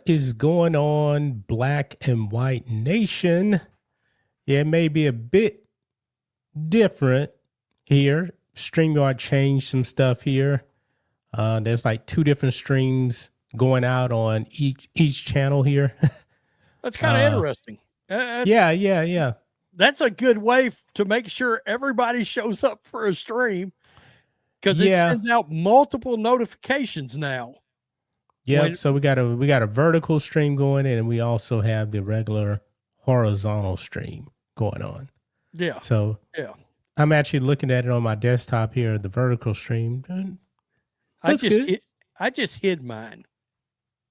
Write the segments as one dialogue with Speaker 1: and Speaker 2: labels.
Speaker 1: What is going on, Black and White Nation? Yeah, it may be a bit different here. StreamYard changed some stuff here. There's like two different streams going out on each channel here.
Speaker 2: That's kind of interesting.
Speaker 1: Yeah.
Speaker 2: That's a good way to make sure everybody shows up for a stream because it sends out multiple notifications now.
Speaker 1: Yep. So we got a vertical stream going in, and we also have the regular horizontal stream going on.
Speaker 2: Yeah.
Speaker 1: So I'm actually looking at it on my desktop here, the vertical stream.
Speaker 2: I just hid mine.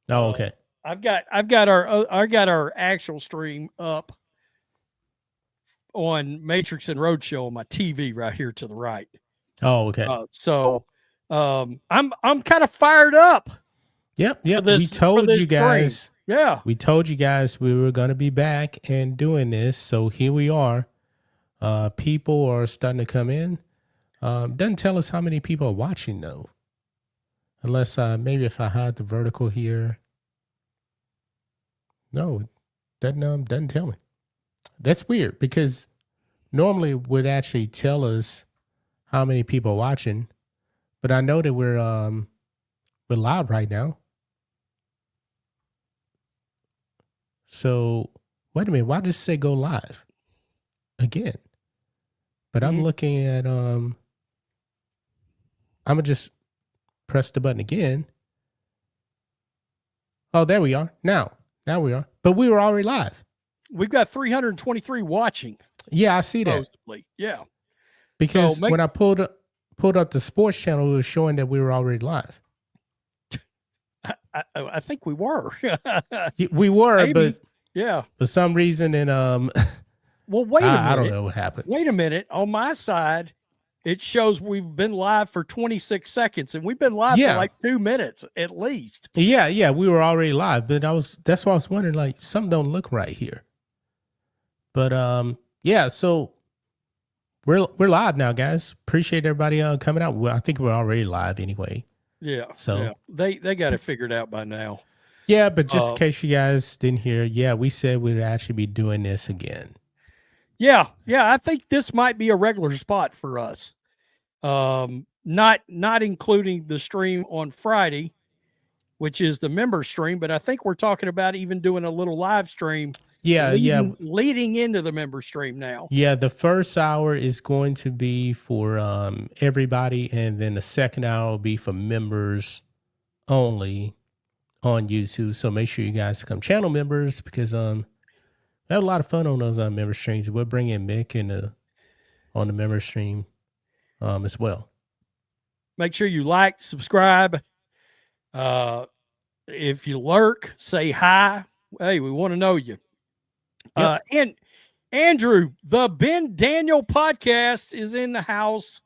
Speaker 1: Oh, okay.
Speaker 2: I've got our actual stream up on Matrix and Roadshow on my TV right here to the right.
Speaker 1: Oh, okay.
Speaker 2: I'm kind of fired up.
Speaker 1: Yep. We told you guys.
Speaker 2: Stream. Yeah.
Speaker 1: We told you guys we were going to be back and doing this. So here we are. People are starting to come in. Doesn't tell us how many people are watching though. Unless maybe if I hide the vertical here. No, doesn't tell me. That's weird because normally it would actually tell us how many people are watching. But I know that we're live right now. So wait a minute, why does it say go live again? But I'm looking at I'm gonna just press the button again. Oh, there we are. Now we are. But we were already live.
Speaker 2: We've got 323 watching.
Speaker 1: Yeah, I see that.
Speaker 2: Supposedly. Yeah.
Speaker 1: Because when I pulled up the sports channel, it was showing that we were already live.
Speaker 2: I think we were.
Speaker 1: We were,
Speaker 2: maybe.
Speaker 1: But for some reason, and
Speaker 2: well, wait a minute.
Speaker 1: I don't know what happened.
Speaker 2: Wait a minute. On my side, it shows we've been live for 26 seconds, and we've been live for like 2 minutes at least.
Speaker 1: Yeah, we were already live, but that's why I was wondering, like, something don't look right here. But so we're live now, guys. Appreciate everybody coming out. Well, I think we're already live anyway.
Speaker 2: Yeah. So they got it figured out by now.
Speaker 1: Yeah, but just in case you guys didn't hear, we said we'd actually be doing this again.
Speaker 2: Yeah. I think this might be a regular spot for us. Not including the stream on Friday, which is the member stream, but I think we're talking about even doing a little live stream. Leading into the member stream now. Yeah,
Speaker 1: the first hour is going to be for everybody, and then the second hour will be for members only on YouTube. So make sure you guys become channel members because we had a lot of fun on those member streams. We'll bring in Mick on the member stream as well.
Speaker 2: Make sure you like, subscribe. If you lurk, say hi. Hey, we want to know you. Yep. And Andrew, the Ben Daniel podcast is in the house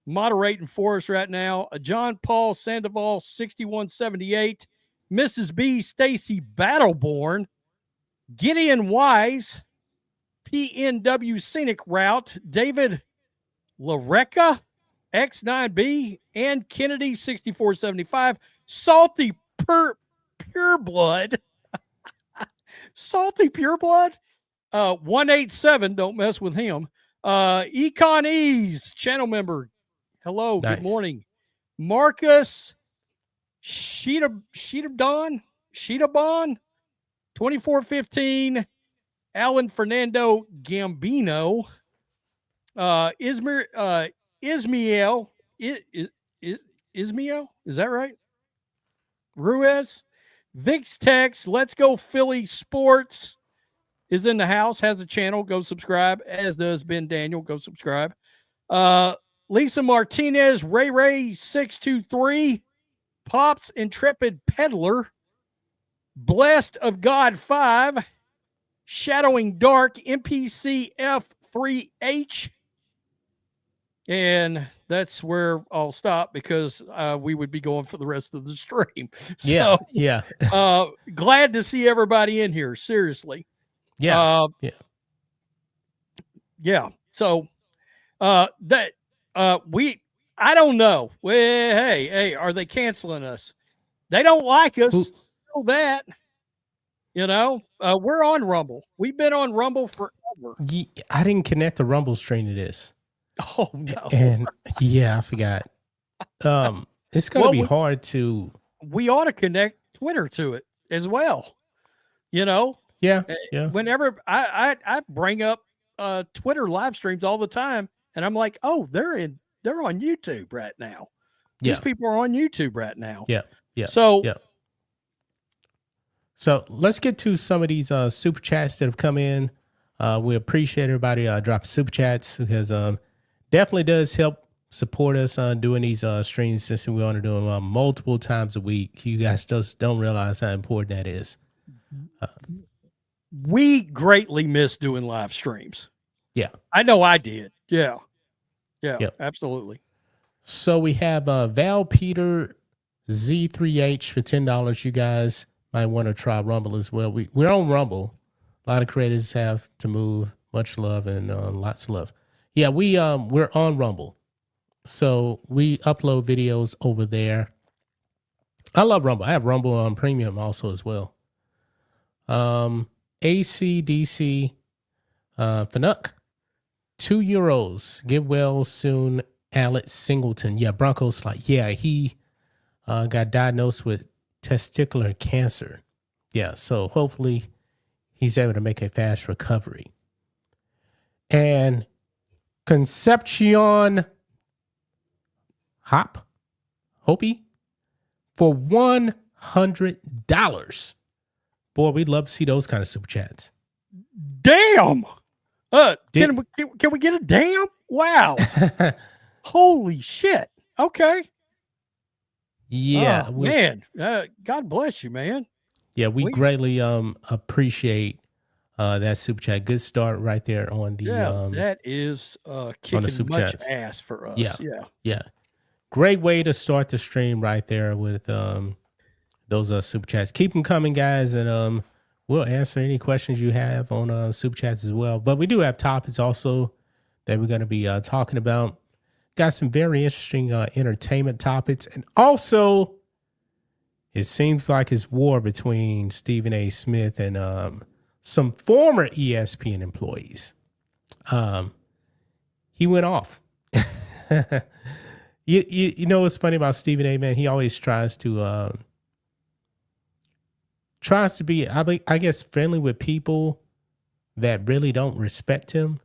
Speaker 2: moderating for us right now. John Paul Sandoval, 6178. Mrs. B, Stacy Battleborn. Gideon Wise. PNW Scenic Route. David Lareca, X9B. And Kennedy, 6475. Salty Pureblood. Salty Pureblood, 187. Don't mess with him. Econ Ease, channel member. Hello, nice. Good morning. Marcus Sheetabon, 2415. Alan Fernando Gambino. Ismael, is that right? Ruiz. Vix Tex, Let's Go Philly Sports is in the house, has a channel. Go subscribe, as does Ben Daniel. Go subscribe. Lisa Martinez, Ray623, Pops Intrepid Peddler, Blessed of God 5, Shadowing Dark, MPCF3H. And that's where I'll stop because we would be going for the rest of the stream. So, glad to see everybody in here. Seriously.
Speaker 1: Yeah.
Speaker 2: So, I don't know. Well, hey, are they canceling us? They don't like us. know that. You know, we're on Rumble. We've been on Rumble forever.
Speaker 1: I didn't connect the Rumble stream to this.
Speaker 2: Oh no!
Speaker 1: And yeah, I forgot. It's gonna be hard to.
Speaker 2: We ought to connect Twitter to it as well. You know.
Speaker 1: Yeah.
Speaker 2: Whenever I bring up Twitter live streams all the time, and I'm like, oh, they're on YouTube right now. These people are on YouTube right now.
Speaker 1: Yeah. So let's get to some of these super chats that have come in. We appreciate everybody dropping super chats because definitely does help support us on doing these streams since we want to do them multiple times a week. You guys just don't realize how important that is.
Speaker 2: We greatly miss doing live streams.
Speaker 1: Yeah.
Speaker 2: I know I did. Yeah, absolutely.
Speaker 1: So we have Val Peter Z3H for $10. You guys might want to try Rumble as well. We're on Rumble. A lot of creators have to move. Much love and lots of love. Yeah, we're on Rumble. So we upload videos over there. I love Rumble. I have Rumble on Premium also as well. ACDC Fanuc, €2. Get well soon, Alex Singleton. Yeah, Broncos like, yeah, he got diagnosed with testicular cancer. Yeah, so hopefully he's able to make a fast recovery. And Concepcion Hopi for $100. Boy, we'd love to see those kind of super chats.
Speaker 2: Damn. Can we get a damn? Wow. Holy shit. Okay.
Speaker 1: Yeah.
Speaker 2: Man. God bless you, man.
Speaker 1: Yeah, we greatly appreciate that super chat. Good start right there on the
Speaker 2: that is kicking much chats. Ass for us.
Speaker 1: Yeah. Great way to start the stream right there with those super chats. Keep them coming, guys, and we'll answer any questions you have on super chats as well. But we do have topics also that we're going to be talking about. Got some very interesting entertainment topics, and also it seems like it's war between Stephen A. Smith and some former ESPN employees. He went off. You know what's funny about Stephen A., man? He always tries to be, I guess, friendly with people that really don't respect him.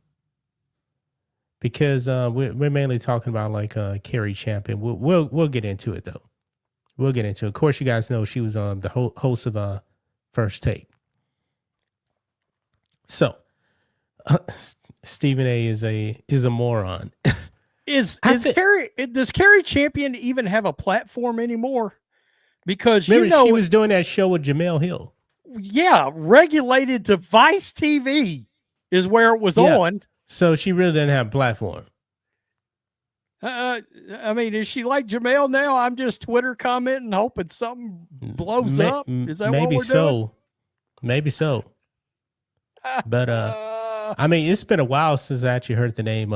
Speaker 1: Because we're mainly talking about like Carrie Champion. We'll get into it though. We'll get into it. Of course, you guys know she was on the host of First Take. So Stephen A. is a moron.
Speaker 2: Does Carrie Champion even have a platform anymore? Because
Speaker 1: remember, she was doing that show with Jemele Hill.
Speaker 2: Yeah, regulated to Vice TV is where it was on.
Speaker 1: So she really didn't have a platform.
Speaker 2: I mean, is she like Jemele now? I'm just Twitter commenting, hoping something blows up. Is that
Speaker 1: maybe
Speaker 2: what we're doing?
Speaker 1: Maybe so. But I mean, it's been a while since I actually heard the name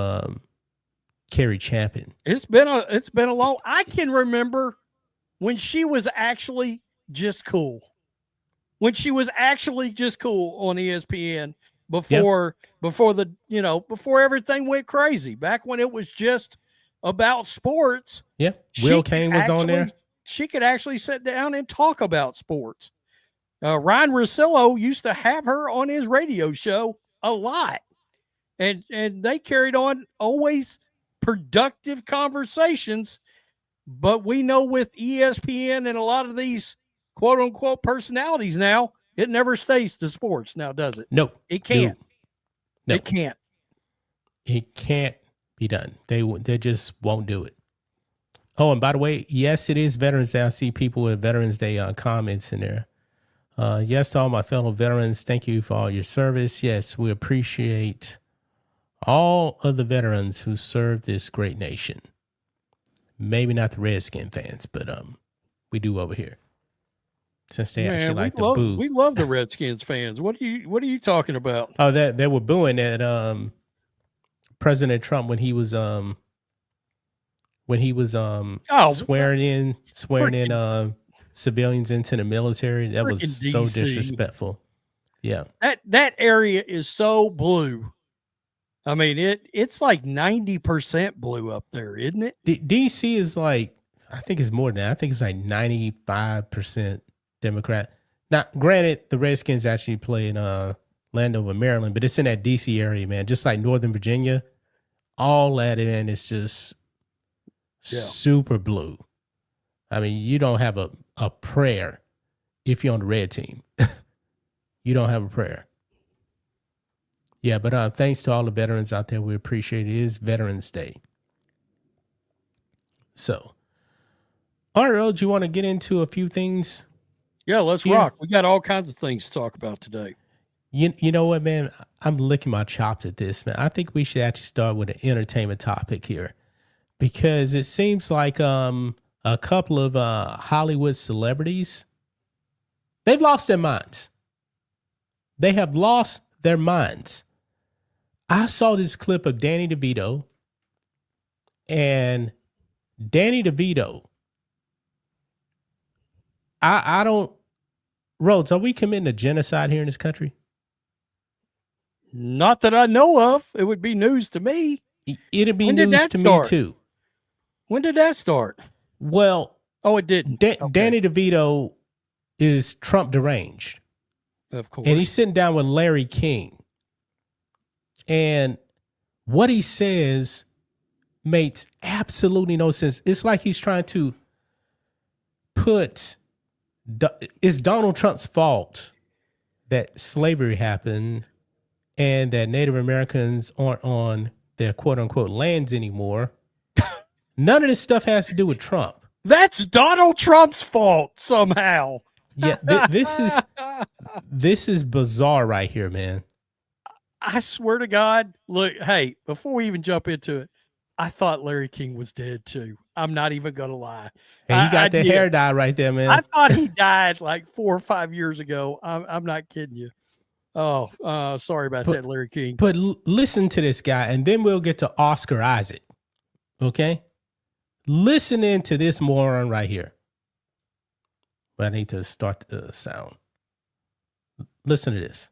Speaker 1: Carrie Champion.
Speaker 2: It's been a long. I can remember when she was actually just cool. When she was actually just cool on ESPN before before everything went crazy. Back when it was just about sports.
Speaker 1: Yeah. Will Kane was on there.
Speaker 2: She could actually sit down and talk about sports. Ryan Russillo used to have her on his radio show a lot. And they carried on always productive conversations. But we know with ESPN and a lot of these quote unquote personalities now, it never stays to sports now, does it?
Speaker 1: No.
Speaker 2: It can't.
Speaker 1: No.
Speaker 2: It can't.
Speaker 1: It can't be done. They just won't do it. Oh, and by the way, yes, it is Veterans Day. I see people with Veterans Day comments in there. Yes, to all my fellow veterans, thank you for all your service. Yes, we appreciate all of the veterans who served this great nation. Maybe not the Redskin fans, but we do over here. Since they actually like to boo.
Speaker 2: We love the Redskins fans. What are you talking about?
Speaker 1: Oh, they were booing at President Trump when he was swearing in civilians into the military. That was
Speaker 2: Freaking
Speaker 1: so
Speaker 2: DC.
Speaker 1: disrespectful. Yeah.
Speaker 2: That area is so blue. I mean, it's like 90% blue up there, isn't it?
Speaker 1: DC is like, I think it's more than that. I think it's like 95% Democrat. Now, granted, the Redskins actually play in Landover, Maryland, but it's in that DC area, man. Just like Northern Virginia, all that in is just super blue. I mean, you don't have a prayer if you're on the red team. You don't have a prayer. Yeah, but thanks to all the veterans out there. We appreciate it. It is Veterans Day. So, all right, Rhodes, you want to get into a few things?
Speaker 2: Yeah, let's rock. We got all kinds of things to talk about today.
Speaker 1: You know what, man? I'm licking my chops at this, man. I think we should actually start with an entertainment topic here, because it seems like a couple of Hollywood celebrities, they've lost their minds. They have lost their minds. I saw this clip of Danny DeVito, and Danny DeVito, I don't, Rhodes, are we committing a genocide here in this country?
Speaker 2: Not that I know of. It would be news to me.
Speaker 1: It'd be news to me too.
Speaker 2: When did that start?
Speaker 1: Well,
Speaker 2: it didn't.
Speaker 1: Danny DeVito is Trump deranged.
Speaker 2: Of course.
Speaker 1: And he's sitting down with Larry King. And what he says makes absolutely no sense. It's like he's trying to put, it's Donald Trump's fault that slavery happened and that Native Americans aren't on their quote unquote lands anymore. None of this stuff has to do with Trump.
Speaker 2: That's Donald Trump's fault somehow.
Speaker 1: Yeah, this is bizarre right here, man.
Speaker 2: I swear to God, look, hey, before we even jump into it, I thought Larry King was dead too. I'm not even going to lie.
Speaker 1: And he got the hair dye right there, man.
Speaker 2: I thought he died like 4 or 5 years ago. I'm not kidding you. Oh, sorry about that, Larry King.
Speaker 1: But listen to this guy, and then we'll get to Oscar Isaac. Okay? Listening to this moron right here. But I need to start the sound. Listen to this.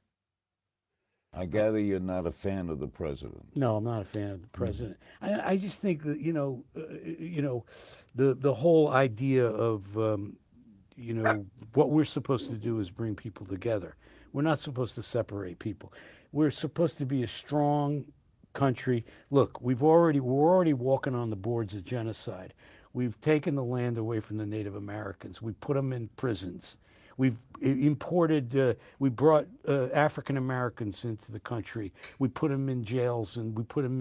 Speaker 3: I gather you're not a fan of the president.
Speaker 4: No, I'm not a fan of the president. I just think that the whole idea of what we're supposed to do is bring people together. We're not supposed to separate people. We're supposed to be a strong country. Look, we're already walking on the boards of genocide. We've taken the land away from the Native Americans. We put them in prisons. We've imported, we brought African Americans into the country. We put them in jails and we put them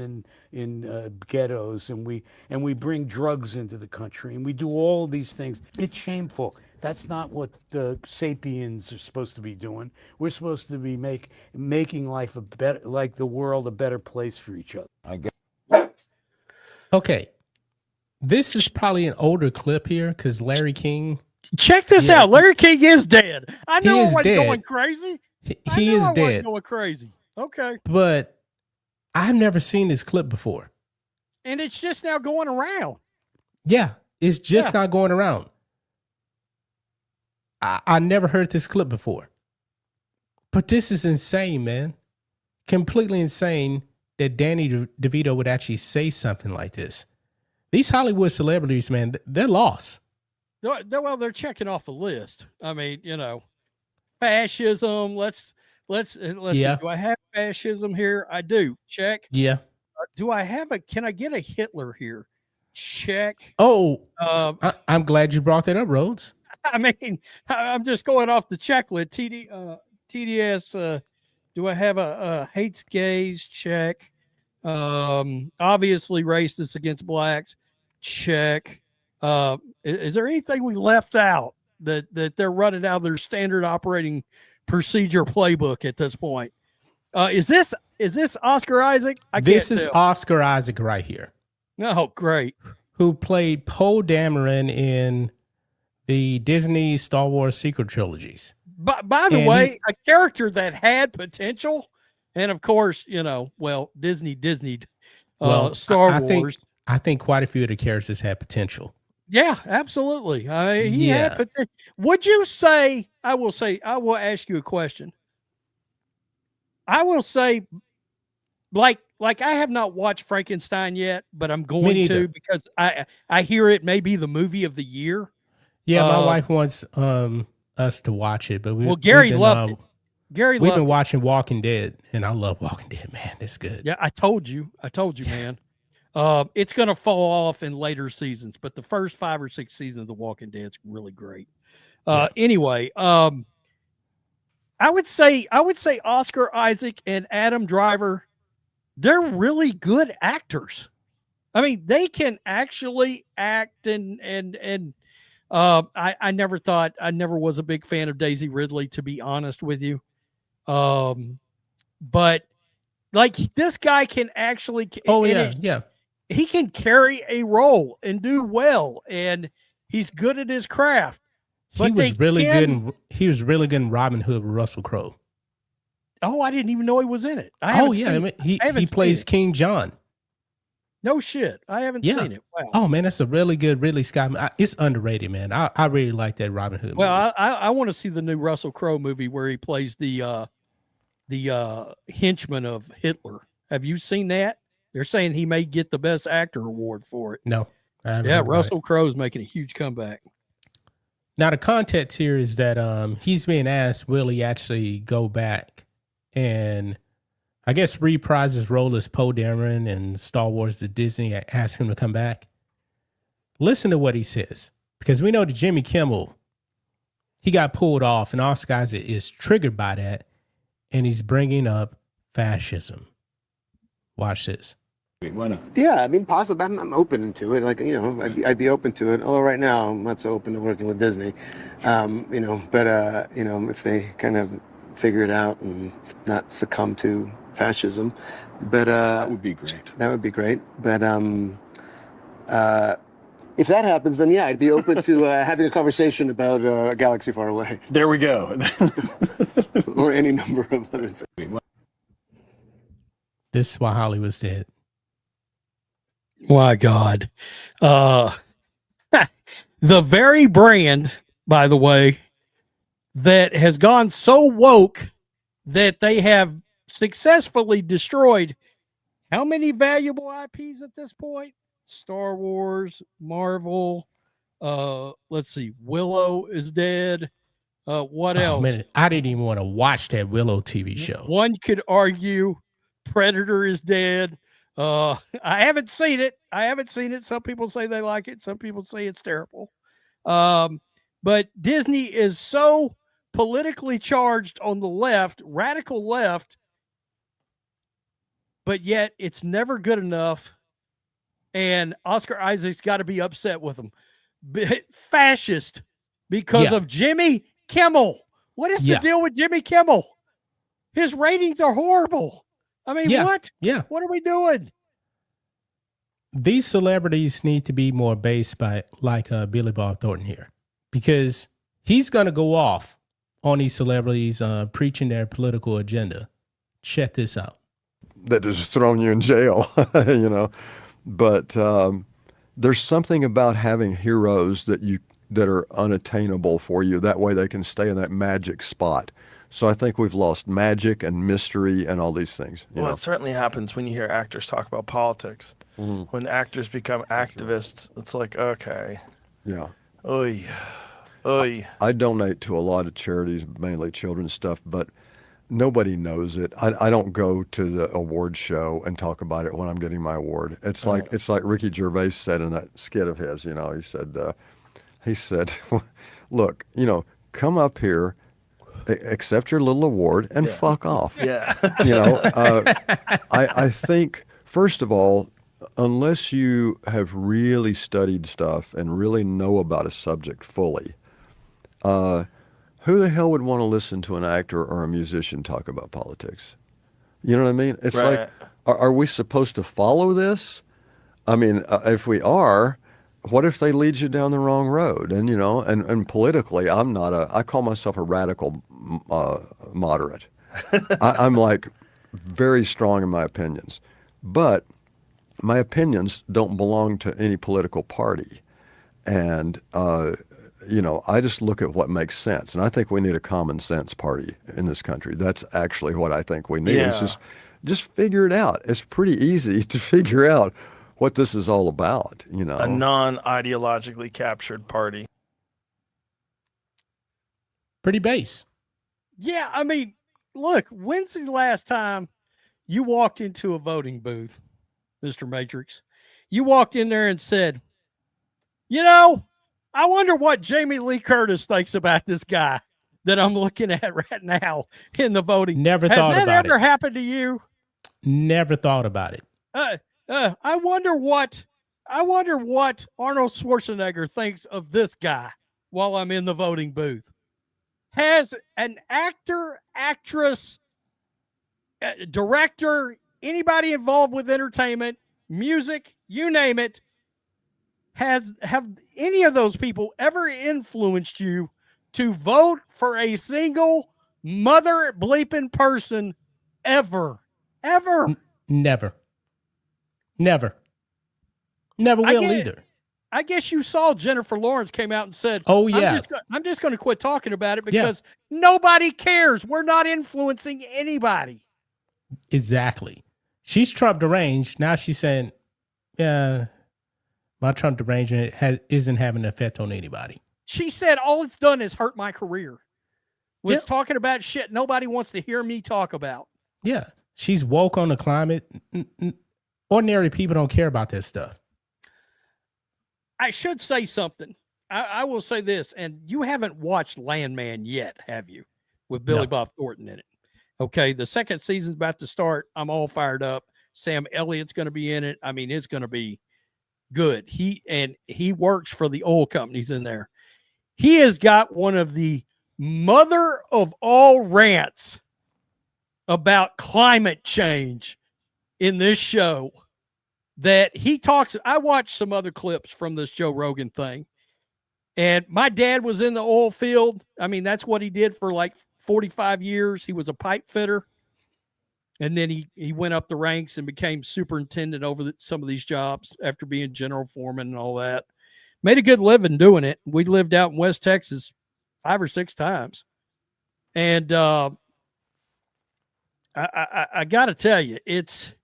Speaker 4: in ghettos, and we bring drugs into the country, and we do all of these things. It's shameful. That's not what sapiens are supposed to be doing. We're supposed to be making life like the world a better place for each other.
Speaker 1: Okay, this is probably an older clip here because Larry King.
Speaker 2: Check this out. Larry King is dead. I knew I wasn't
Speaker 1: dead.
Speaker 2: going crazy.
Speaker 1: He is dead.
Speaker 2: Wasn't going crazy. Okay.
Speaker 1: But I've never seen this clip before.
Speaker 2: And it's just now going around.
Speaker 1: Yeah, it's just not going around. I never heard this clip before. But this is insane, man. Completely insane that Danny DeVito would actually say something like this. These Hollywood celebrities, man, they're lost.
Speaker 2: Well, they're checking off a list. I mean, fascism. Let's see. Do I have fascism here? I do. Check.
Speaker 1: Yeah.
Speaker 2: Do I have can I get a Hitler here? Check.
Speaker 1: Oh, I'm glad you brought that up, Rhodes.
Speaker 2: I mean, I'm just going off the checklist. TDS. Do I have a hates gays? Check. Obviously racist against blacks. Check. Is there anything we left out that they're running out of their standard operating procedure playbook at this point? Is this Oscar Isaac?
Speaker 1: This is Oscar Isaac right here.
Speaker 2: Oh, great.
Speaker 1: Who played Poe Dameron in the Disney Star Wars sequel trilogies.
Speaker 2: By the way, a character that had potential, and of course, Disney'd Star Wars.
Speaker 1: I think quite a few of the characters had potential.
Speaker 2: Yeah, absolutely. He had
Speaker 1: Yeah.
Speaker 2: potential. Would you say? I will ask you a question. I will say, like I have not watched Frankenstein yet, but I'm
Speaker 1: Me
Speaker 2: going to
Speaker 1: neither.
Speaker 2: because I hear it may be the movie of the year.
Speaker 1: Yeah, my
Speaker 2: Uh,
Speaker 1: wife wants us to watch it, but
Speaker 2: well, Gary
Speaker 1: been
Speaker 2: loved it. Gary
Speaker 1: we've been
Speaker 2: loved it.
Speaker 1: watching Walking Dead, and I love Walking Dead, man. It's good.
Speaker 2: Yeah, I told you, man. It's going to fall off in later seasons, but the first 5 or 6 seasons of The Walking Dead is really great.
Speaker 1: Yeah.
Speaker 2: Anyway, I would say Oscar Isaac and Adam Driver, they're really good actors. I mean, they can actually act and I never was a big fan of Daisy Ridley, to be honest with you. But like this guy can actually
Speaker 1: Oh yeah, yeah.
Speaker 2: he can carry a role and do well, and he's good at his craft.
Speaker 1: He
Speaker 2: But
Speaker 1: was
Speaker 2: they
Speaker 1: really good.
Speaker 2: can-
Speaker 1: He was really good in Robin Hood with Russell Crowe.
Speaker 2: Oh, I didn't even know he was in it. I
Speaker 1: Oh
Speaker 2: haven't
Speaker 1: yeah,
Speaker 2: seen
Speaker 1: I mean,
Speaker 2: I haven't
Speaker 1: he
Speaker 2: seen
Speaker 1: plays
Speaker 2: it.
Speaker 1: King John.
Speaker 2: No shit. I haven't
Speaker 1: Yeah.
Speaker 2: seen it. Wow.
Speaker 1: Oh man, that's a really good Ridley Scott. It's underrated, man. I really like that Robin Hood.
Speaker 2: Well,
Speaker 1: movie.
Speaker 2: I want to see the new Russell Crowe movie where he plays the henchman of Hitler. Have you seen that? They're saying he may get the Best Actor award for it.
Speaker 1: No, I haven't
Speaker 2: Yeah,
Speaker 1: heard about it.
Speaker 2: Russell Crowe's making a huge comeback.
Speaker 1: Now the context here is that he's being asked, will he actually go back and I guess reprise his role as Poe Dameron in Star Wars The Disney, ask him to come back. Listen to what he says, because we know that Jimmy Kimmel, he got pulled off, and Oscar Isaac is triggered by that, and he's bringing up fascism. Watch this.
Speaker 5: Yeah, I mean, possibly. I'm open to it. Like, you know, I'd be open to it. Although right now I'm not so open to working with Disney. You know, but you know, if they kind of figure it out and not succumb to fascism, but
Speaker 3: That would be great.
Speaker 5: that would be great. But if that happens, then yeah, I'd be open to having a conversation about a galaxy far away
Speaker 3: There we go.
Speaker 5: or any number of other things.
Speaker 1: This is why Hollywood's dead.
Speaker 2: My God. The very brand, by the way, that has gone so woke that they have successfully destroyed how many valuable IPs at this point? Star Wars, Marvel, let's see, Willow is dead. What
Speaker 1: Oh,
Speaker 2: else?
Speaker 1: man, I didn't even want to watch that Willow TV show.
Speaker 2: One could argue Predator is dead. I haven't seen it. Some people say they like it. Some people say it's terrible. But Disney is so politically charged on the left, radical left, but yet it's never good enough. And Oscar Isaac's got to be upset with them. Fascist because
Speaker 1: Yeah.
Speaker 2: of Jimmy Kimmel. What is
Speaker 1: Yeah.
Speaker 2: the deal with Jimmy Kimmel? His ratings are horrible. I mean,
Speaker 1: Yeah.
Speaker 2: what?
Speaker 1: Yeah.
Speaker 2: What are we doing?
Speaker 1: These celebrities need to be more based by like Billy Bob Thornton here, because he's going to go off on these celebrities preaching their political agenda. Check this out.
Speaker 6: That has thrown you in jail, you know. But there's something about having heroes that are unattainable for you. That way they can stay in that magic spot. So I think we've lost magic and mystery and all these things. You
Speaker 7: Well,
Speaker 6: know?
Speaker 7: it certainly happens when you hear actors talk about politics.
Speaker 6: Mhm.
Speaker 7: When actors become activists, it's like, okay,
Speaker 6: Yeah.
Speaker 7: oy, oy.
Speaker 6: I donate to a lot of charities, mainly children's stuff, but nobody knows it. I don't go to the award show and talk about it when I'm getting my award. It's like Ricky Gervais said in that skit of his. You know, he said, "Look, you know, come up here, accept your little award, and
Speaker 7: Yeah.
Speaker 6: fuck off."
Speaker 7: Yeah.
Speaker 6: You know, I think first of all, unless you have really studied stuff and really know about a subject fully, who the hell would want to listen to an actor or a musician talk about politics? You know what I mean? It's
Speaker 7: Right.
Speaker 6: like, are we supposed to follow this? I mean, if we are, what if they lead you down the wrong road? And, you know, and politically, I call myself a radical moderate. I'm like very strong in my opinions. But my opinions don't belong to any political party. And, I just look at what makes sense. And I think we need a common sense party in this country. That's actually what I think we need. It's
Speaker 7: Yeah.
Speaker 6: just figure it out. It's pretty easy to figure out what this is all about,
Speaker 7: A non-ideologically captured party.
Speaker 1: Pretty base.
Speaker 2: Yeah, I mean, look, when's the last time you walked into a voting booth, Mr. Matrix? You walked in there and said, I wonder what Jamie Lee Curtis thinks about this guy that I'm looking at right now in the voting.
Speaker 1: Never
Speaker 2: Has
Speaker 1: thought
Speaker 2: that
Speaker 1: about
Speaker 2: ever
Speaker 1: it.
Speaker 2: happened to you?
Speaker 1: Never thought about it.
Speaker 2: I wonder what Arnold Schwarzenegger thinks of this guy while I'm in the voting booth. Has an actor, actress, director, anybody involved with entertainment, music, you name it, have any of those people ever influenced you to vote for a single mother bleeping person ever?
Speaker 1: Never. Never will either.
Speaker 2: I guess you saw Jennifer Lawrence came out and said,
Speaker 1: Oh, yeah.
Speaker 2: I'm just going to quit talking about it because nobody cares. We're not influencing anybody.
Speaker 1: Exactly. She's Trump deranged. Now she's saying, yeah, my Trump derangement isn't having an effect on anybody.
Speaker 2: She said, all it's done is hurt my career. Was
Speaker 1: Yep.
Speaker 2: talking about shit nobody wants to hear me talk about.
Speaker 1: Yeah. She's woke on the climate. Ordinary people don't care about this stuff.
Speaker 2: I should say something. I will say this, and you haven't watched Landman yet, have you? With Billy
Speaker 1: No.
Speaker 2: Bob Thornton in it. Okay, the second season's about to start. I'm all fired up. Sam Elliott's going to be in it. I mean, it's going to be good. He works for the oil companies in there. He has got one of the mother of all rants about climate change in this show that he talks. I watched some other clips from this Joe Rogan thing, and my dad was in the oil field. I mean, that's what he did for like 45 years. He was a pipe fitter, and then he went up the ranks and became superintendent over some of these jobs after being general foreman and all that. Made a good living doing it. We lived out in West Texas 5 or 6 times, and I got to tell you, it's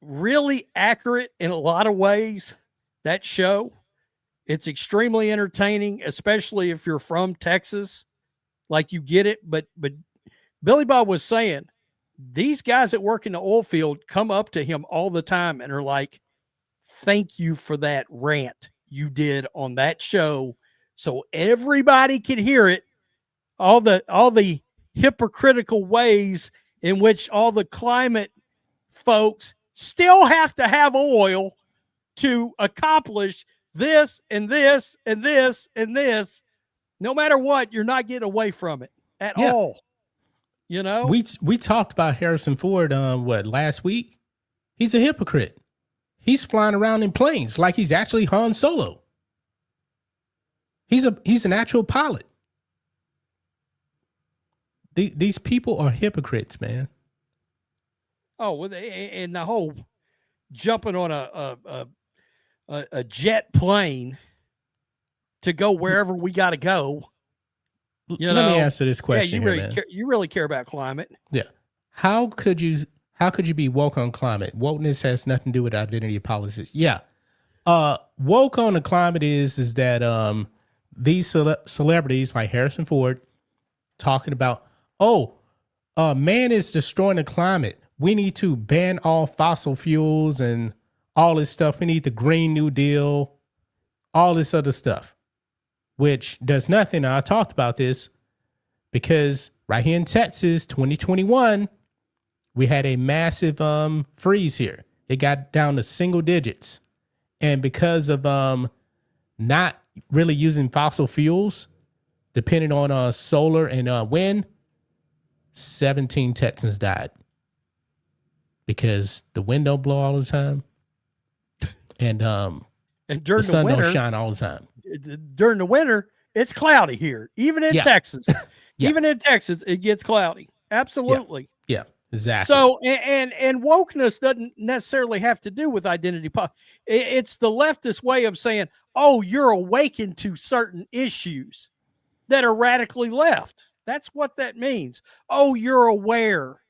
Speaker 2: really accurate in a lot of ways. That show, it's extremely entertaining, especially if you're from Texas, like you get it. But Billy Bob was saying these guys that work in the oil field come up to him all the time and are like, "Thank you for that rant you did on that show, so everybody could hear it." All the hypocritical ways in which all the climate folks still have to have oil to accomplish this and this and this and this. No matter what, you're not getting away from it at all. You know,
Speaker 1: We talked about Harrison Ford last week? He's a hypocrite. He's flying around in planes like he's actually Han Solo. He's an actual pilot. These people are hypocrites, man.
Speaker 2: oh, well, and the whole jumping on a jet plane to go wherever we got to go.
Speaker 1: Let me answer this question
Speaker 2: yeah,
Speaker 1: here, man.
Speaker 2: you really care about climate.
Speaker 1: Yeah. How could you be woke on climate? Wokeness has nothing to do with identity politics. Yeah. Woke on the climate is that these celebrities like Harrison Ford talking about, man is destroying the climate. We need to ban all fossil fuels and all this stuff. We need the Green New Deal, all this other stuff, which does nothing. I talked about this because right here in Texas, 2021, we had a massive freeze here. It got down to single digits. And because of not really using fossil fuels, depending on solar and wind, 17 Texans died because the wind don't blow all the time, and
Speaker 2: And
Speaker 1: the
Speaker 2: during the
Speaker 1: sun
Speaker 2: winter,
Speaker 1: don't shine all the time.
Speaker 2: during the winter, it's cloudy here, even in
Speaker 1: Yeah.
Speaker 2: Texas.
Speaker 1: Yeah.
Speaker 2: Even in Texas, it gets cloudy. Absolutely.
Speaker 1: Yeah. Exactly.
Speaker 2: So and wokeness doesn't necessarily have to do with identity. It's the leftist way of saying, "Oh, you're awakened to certain issues that are radically left." That's what that means. Oh, you're aware.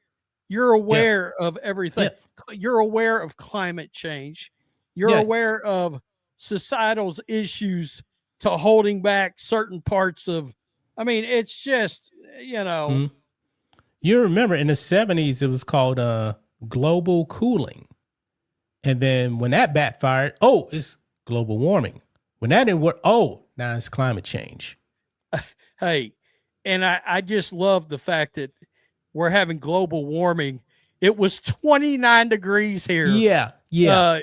Speaker 2: You're aware of everything.
Speaker 1: Yeah.
Speaker 2: You're aware of climate change. You're
Speaker 1: Yeah.
Speaker 2: aware of societal's issues to holding back certain parts of. I mean, it's just
Speaker 1: Mhm. You remember in the 70s, it was called global cooling. And then when that backfired, oh, it's global warming. When that didn't work, oh, now it's climate change.
Speaker 2: Hey, and I just love the fact that we're having global warming. It was 29 degrees here.
Speaker 1: Yeah. Yeah.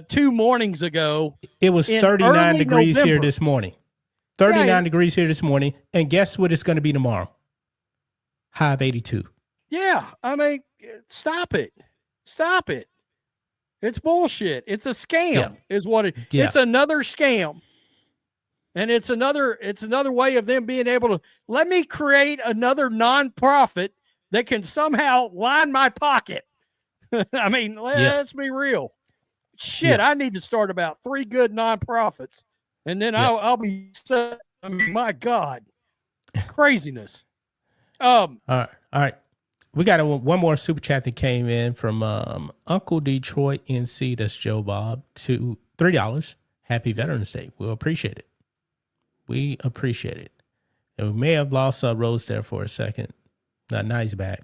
Speaker 2: 2 mornings ago.
Speaker 1: It was
Speaker 2: in
Speaker 1: 39
Speaker 2: early
Speaker 1: degrees here
Speaker 2: November.
Speaker 1: this morning. 39
Speaker 2: Yeah,
Speaker 1: degrees here this morning. And guess what it's going to be tomorrow? High of 82.
Speaker 2: Yeah, I mean, stop it. Stop it. It's bullshit. It's a scam,
Speaker 1: Yeah.
Speaker 2: is what it.
Speaker 1: Yeah.
Speaker 2: It's another scam. And it's another way of them being able to let me create another nonprofit that can somehow line my pocket. I mean, let's be real. Shit, I need to start about 3 good nonprofits, and then I'll be set. I mean, my God, craziness.
Speaker 1: All right. We got one more super chat that came in from Uncle Detroit NC. That's Joe Bob to $3. Happy Veterans Day. We'll appreciate it. We appreciate it. And we may have lost Rose there for a second. Now he's back.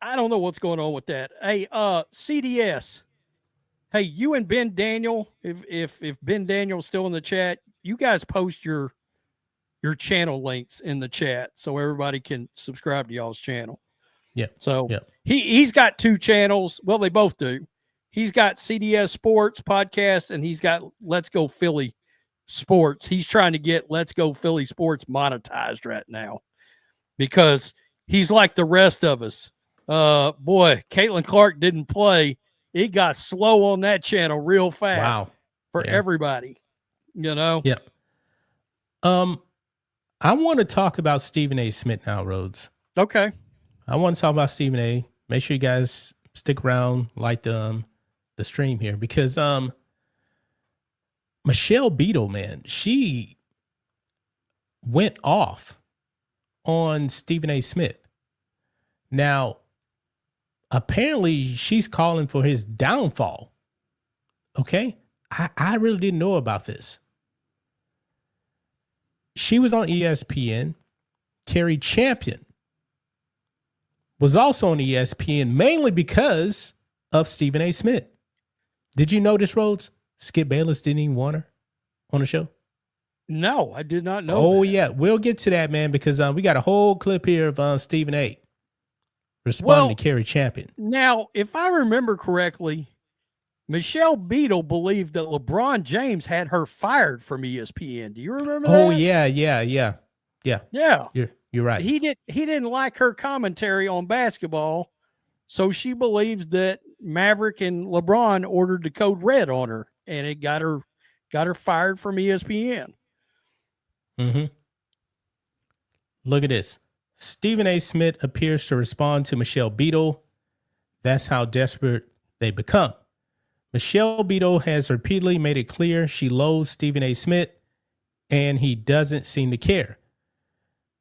Speaker 2: I don't know what's going on with that. Hey, CDS. Hey, you and Ben Daniel, if Ben Daniel's still in the chat, you guys post your channel links in the chat so everybody can subscribe to y'all's channel.
Speaker 1: Yeah.
Speaker 2: So
Speaker 1: yeah.
Speaker 2: He's got 2 channels. Well, they both do. He's got CDS Sports Podcast and he's got Let's Go Philly Sports. He's trying to get Let's Go Philly Sports monetized right now because he's like the rest of us. Boy, Caitlin Clark didn't play. It got slow on that channel real fast.
Speaker 1: Wow.
Speaker 2: For everybody,
Speaker 1: Yeah. I want to talk about Stephen A. Smith now, Rhodes.
Speaker 2: Okay.
Speaker 1: I want to talk about Stephen A. Make sure you guys stick around, like the stream here, because Michelle Beadle, man, she went off on Stephen A. Smith. Now, apparently, she's calling for his downfall. Okay, I really didn't know about this. She was on ESPN. Carrie Champion was also on ESPN, mainly because of Stephen A. Smith. Did you notice, Rhodes? Skip Bayless didn't even want her on the show.
Speaker 2: No, I did not know.
Speaker 1: Oh,
Speaker 2: that.
Speaker 1: yeah. We'll get to that, man, because we got a whole clip here of Stephen A. responding to Carrie Champion.
Speaker 2: Now, if I remember correctly, Michelle Beadle believed that LeBron James had her fired from ESPN. Do you remember that?
Speaker 1: Oh, yeah.
Speaker 2: Yeah.
Speaker 1: You're right.
Speaker 2: He didn't like her commentary on basketball, so she believes that Maverick and LeBron ordered the code red on her, and it got her fired from ESPN.
Speaker 1: Mm-hmm. Look at this. Stephen A. Smith appears to respond to Michelle Beadle. That's how desperate they become. Michelle Beadle has repeatedly made it clear she loathes Stephen A. Smith, and he doesn't seem to care.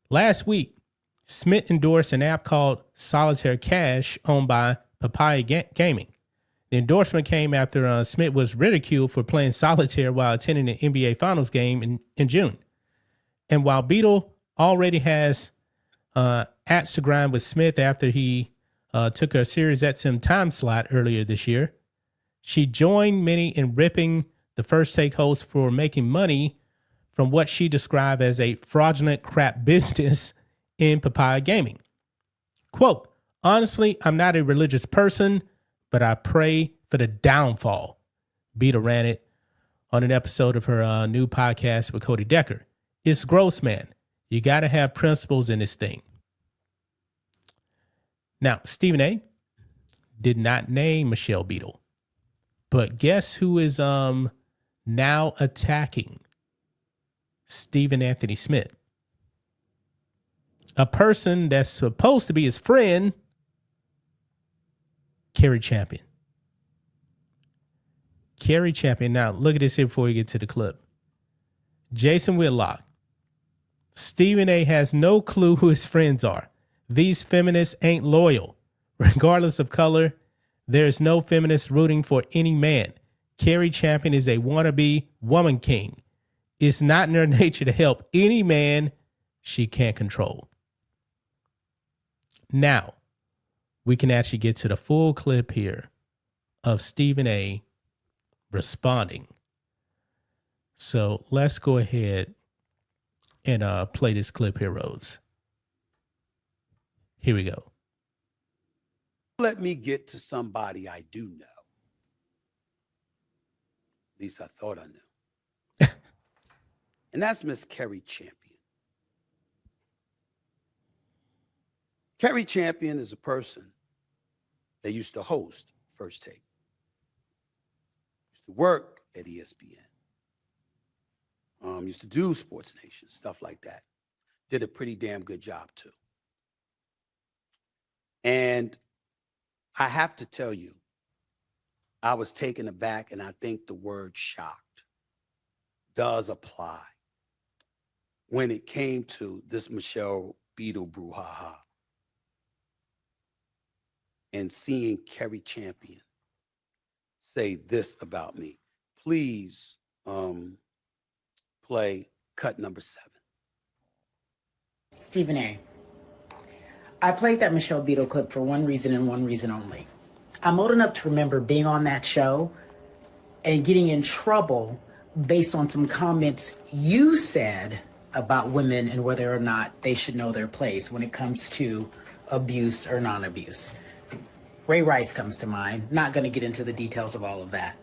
Speaker 1: Last week, Smith endorsed an app called Solitaire Cash, owned by Papaya Gaming. The endorsement came after Smith was ridiculed for playing solitaire while attending an NBA Finals game in June. And while Beadle already has axe to grind with Smith after he took a Sirius XM time slot earlier this year, she joined many in ripping the First Take host for making money from what she described as a fraudulent crap business in Papaya Gaming. Quote, honestly, I'm not a religious person, but I pray for the downfall. Beadle ran it on an episode of her new podcast with Cody Decker. It's gross, man. You got to have principles in this thing. Now, Stephen A. did not name Michelle Beadle, but guess who is now attacking Stephen Anthony Smith? a person that's supposed to be his friend, Kerry Champion. Kerry Champion. Now, look at this here before we get to the clip. Jason Whitlock. Stephen A. has no clue who his friends are. These feminists ain't loyal. Regardless of color, there's no feminist rooting for any man. Kerry Champion is a wannabe woman king. It's not in her nature to help any man she can't control. Now, we can actually get to the full clip here of Stephen A. responding. So let's go ahead and play this clip here, Rhodes. Here we go.
Speaker 8: Let me get to somebody I do know. At least I thought I knew. And that's Miss Kerry Champion. Kerry Champion is a person that used to host First Take. Used to work at ESPN. Used to do Sports Nation, stuff like that. Did a pretty damn good job too. And I have to tell you, I was taken aback, and I think the word shocked does apply when it came to this Michelle Beadle brouhaha and seeing Kerry Champion say this about me. Please play cut number 7.
Speaker 9: Stephen A. I played that Michelle Beadle clip for one reason and one reason only. I'm old enough to remember being on that show and getting in trouble based on some comments you said about women and whether or not they should know their place when it comes to abuse or non-abuse. Ray Rice comes to mind. Not going to get into the details of all of that.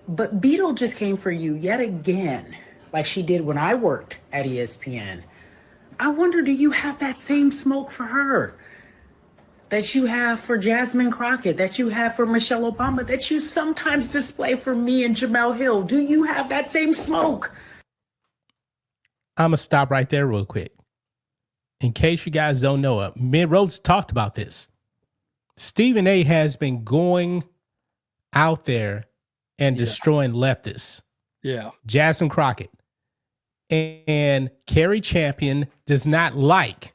Speaker 9: But Beadle just came for you yet again, like she did when I worked at ESPN. I wonder, do you have that same smoke for her that you have for Jasmine Crockett, that you have for Michelle Obama, that you sometimes display for me and Jamel Hill? Do you have that same smoke?
Speaker 1: I'm going to stop right there real quick. In case you guys don't know, me and Rhodes talked about this. Stephen A. has been going out there and destroying leftists.
Speaker 2: Yeah.
Speaker 1: Jasmine Crockett. And Kerry Champion does not like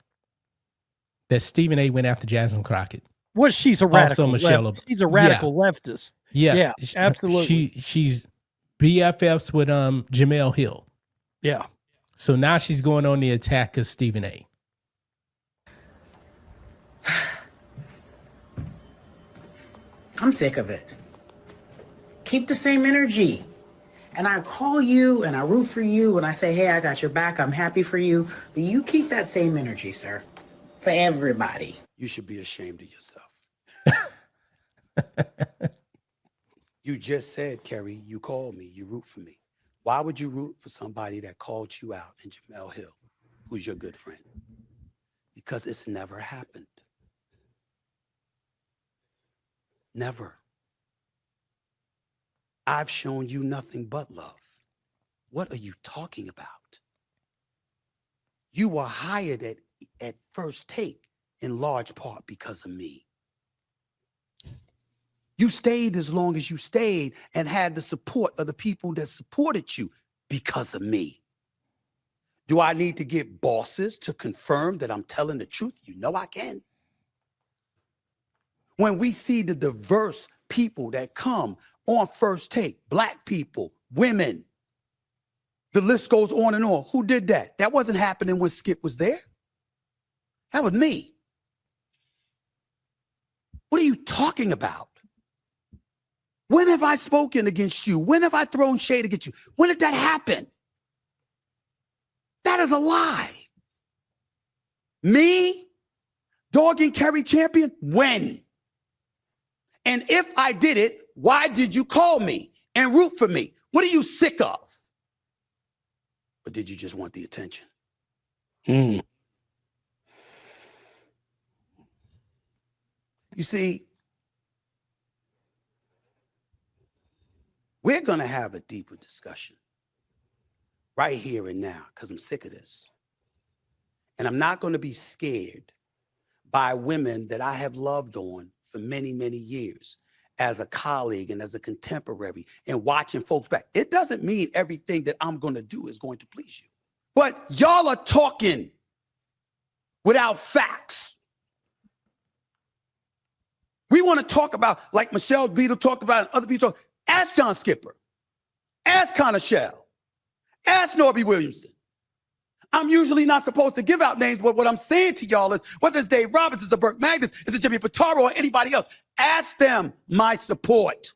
Speaker 1: that Stephen A. went after Jasmine Crockett.
Speaker 2: Well, she's a radical.
Speaker 1: Also, Michelle.
Speaker 2: She's a radical leftist. Yeah, absolutely.
Speaker 1: She's BFFs with Jamel Hill.
Speaker 2: Yeah.
Speaker 1: So now she's going on the attack of Stephen A.
Speaker 9: I'm sick of it. Keep the same energy. And I call you and I root for you and I say, hey, I got your back. I'm happy for you. But you keep that same energy, sir, for everybody.
Speaker 8: You should be ashamed of yourself. You just said, Kerry, you called me, you root for me. Why would you root for somebody that called you out in Jamel Hill, who's your good friend? Because it's never happened. Never. I've shown you nothing but love. What are you talking about? You were hired at First Take in large part because of me. You stayed as long as you stayed and had the support of the people that supported you because of me. Do I need to get bosses to confirm that I'm telling the truth? You know I can. When we see the diverse people that come on First Take, Black people, women, the list goes on and on. Who did that? That wasn't happening when Skip was there. That was me. What are you talking about? When have I spoken against you? When have I thrown shade against you? When did that happen? That is a lie. Me, dogging Kerry Champion, when? And if I did it, why did you call me and root for me? What are you sick of? Or did you just want the attention?
Speaker 2: Mm.
Speaker 8: You see, we're going to have a deeper discussion right here and now because I'm sick of this. And I'm not going to be scared by women that I have loved on for many, many years as a colleague and as a contemporary and watching folks back. It doesn't mean everything that I'm going to do is going to please you. But y'all are talking without facts. We want to talk about, like Michelle Beadle talked about and other people talk. Ask John Skipper. Ask Connor Shell. Ask Norby Williamson. I'm usually not supposed to give out names, but what I'm saying to y'all is, whether it's Dave Roberts, it's a Burke Magnus, it's a Jimmy Pitaro, or anybody else, ask them my support.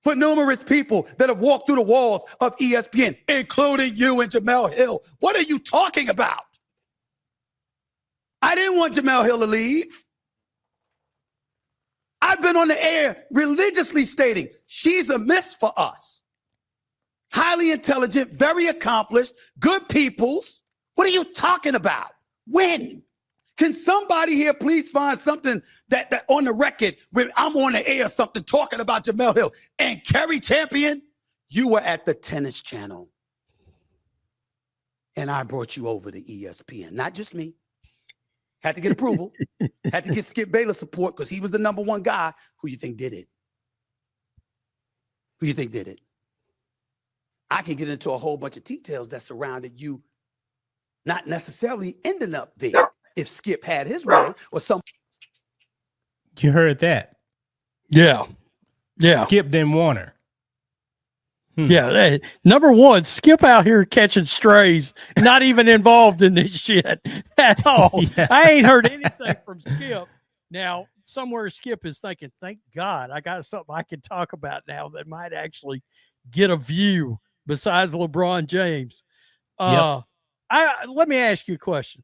Speaker 8: For numerous people that have walked through the walls of ESPN, including you and Jemele Hill. What are you talking about? I didn't want Jemele Hill to leave. I've been on the air religiously stating she's a miss for us. Highly intelligent, very accomplished, good peoples. What are you talking about? When? Can somebody here please find something that on the record when I'm on the air, something talking about Jemele Hill and Kerry Champion? You were at the Tennis Channel. And I brought you over to ESPN. Not just me. Had to get approval. Had to get Skip Bayless support because he was the number one guy. Who you think did it? Who you think did it? I can get into a whole bunch of details that surrounded you not necessarily ending up there if Skip had his way or some.
Speaker 1: You heard that.
Speaker 2: Yeah.
Speaker 1: Skip didn't want her.
Speaker 2: Yeah. Number one, Skip out here catching strays, not even involved in this shit at all.
Speaker 1: Yeah.
Speaker 2: I ain't heard anything from Skip. Now, somewhere Skip is thinking, thank God I got something I can talk about now that might actually get a view besides LeBron James.
Speaker 1: Yep.
Speaker 2: Let me ask you a question.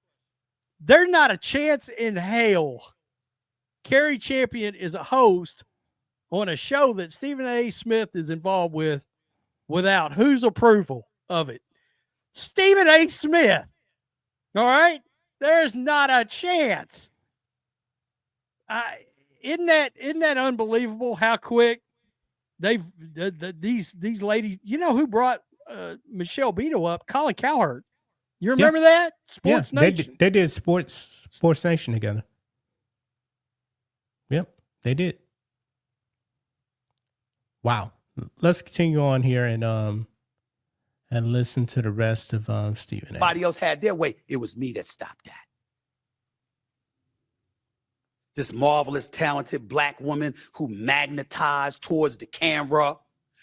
Speaker 2: There's not a chance in hell Kerry Champion is a host on a show that Stephen A. Smith is involved with without whose approval of it? Stephen A. Smith. All right? There's not a chance. Isn't that unbelievable how quick these ladies, you know who brought Michelle Beadle up? Colin Cowherd. You remember that? Sports Nation.
Speaker 1: They did Sports Nation together. Yep, they did. Wow. Let's continue on here and listen to the rest of Stephen A.
Speaker 8: Everybody else had their way. It was me that stopped that. This marvelous, talented black woman who magnetized towards the camera,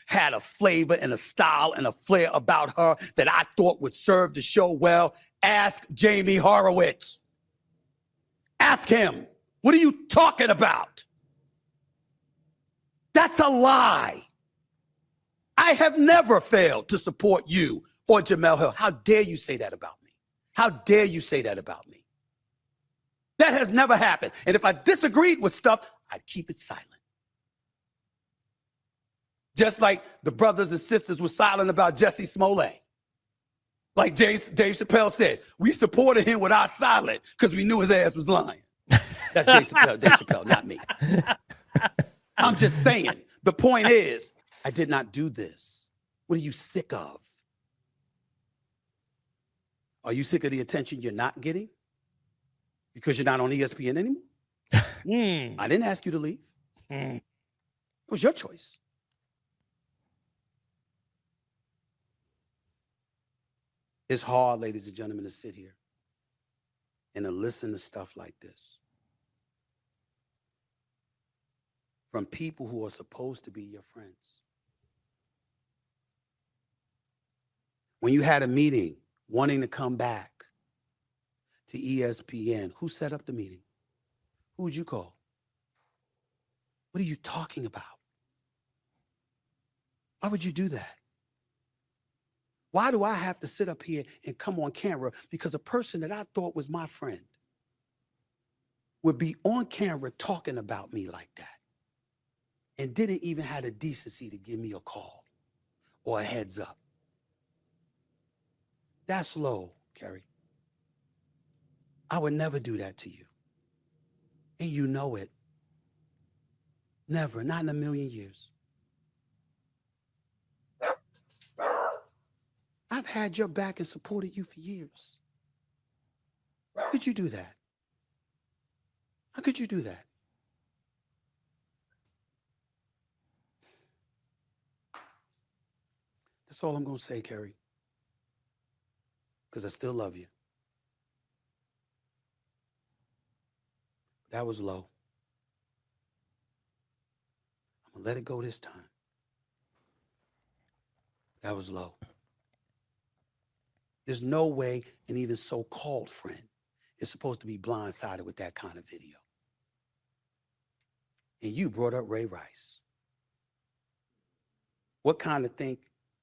Speaker 8: had a flavor and a style and a flair about her that I thought would serve the show well. Ask Jamie Horowitz. Ask him. What are you talking about? That's a lie. I have never failed to support you or Jemele Hill. How dare you say that about me? How dare you say that about me? That has never happened. And if I disagreed with stuff, I'd keep it silent. Just like the brothers and sisters were silent about Jussie Smollett. Like Dave Chappelle said, we supported him with our silence because we knew his ass was lying. That's Dave Chappelle, not me. I'm just saying. The point is, I did not do this. What are you sick of? Are you sick of the attention you're not getting? Because you're not on ESPN anymore? I didn't ask you to leave. It was your choice. It's hard, ladies and gentlemen, to sit here and to listen to stuff like this from people who are supposed to be your friends. When you had a meeting wanting to come back to ESPN, who set up the meeting? Who would you call? What are you talking about? Why would you do that? Why do I have to sit up here and come on camera because a person that I thought was my friend would be on camera talking about me like that and didn't even have the decency to give me a call or a heads up? That's low, Kerry. I would never do that to you. And you know it. Never, not in a million years. I've had your back and supported you for years. How could you do that? How could you do that? That's all I'm going to say, Kerry. Because I still love you. That was low. I'm going to let it go this time. That was low. There's no way an even so-called friend is supposed to be blindsided with that kind of video. And you brought up Ray Rice. What kind of thing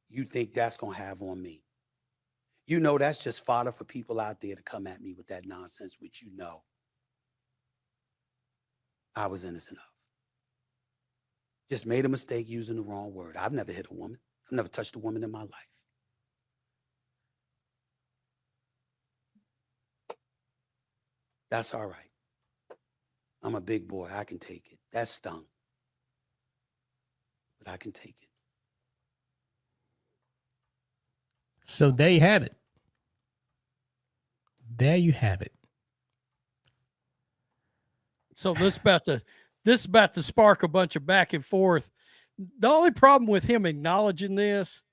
Speaker 8: you think that's going to have on me? You know that's just fodder for people out there to come at me with that nonsense, which you know I was innocent of. Just made a mistake using the wrong word. I've never hit a woman. I've never touched a woman in my life. That's all right. I'm a big boy. I can take it. That stung. But I can take it.
Speaker 1: So there you have it. There you have it.
Speaker 2: So this is about to spark a bunch of back and forth. The only problem with him acknowledging this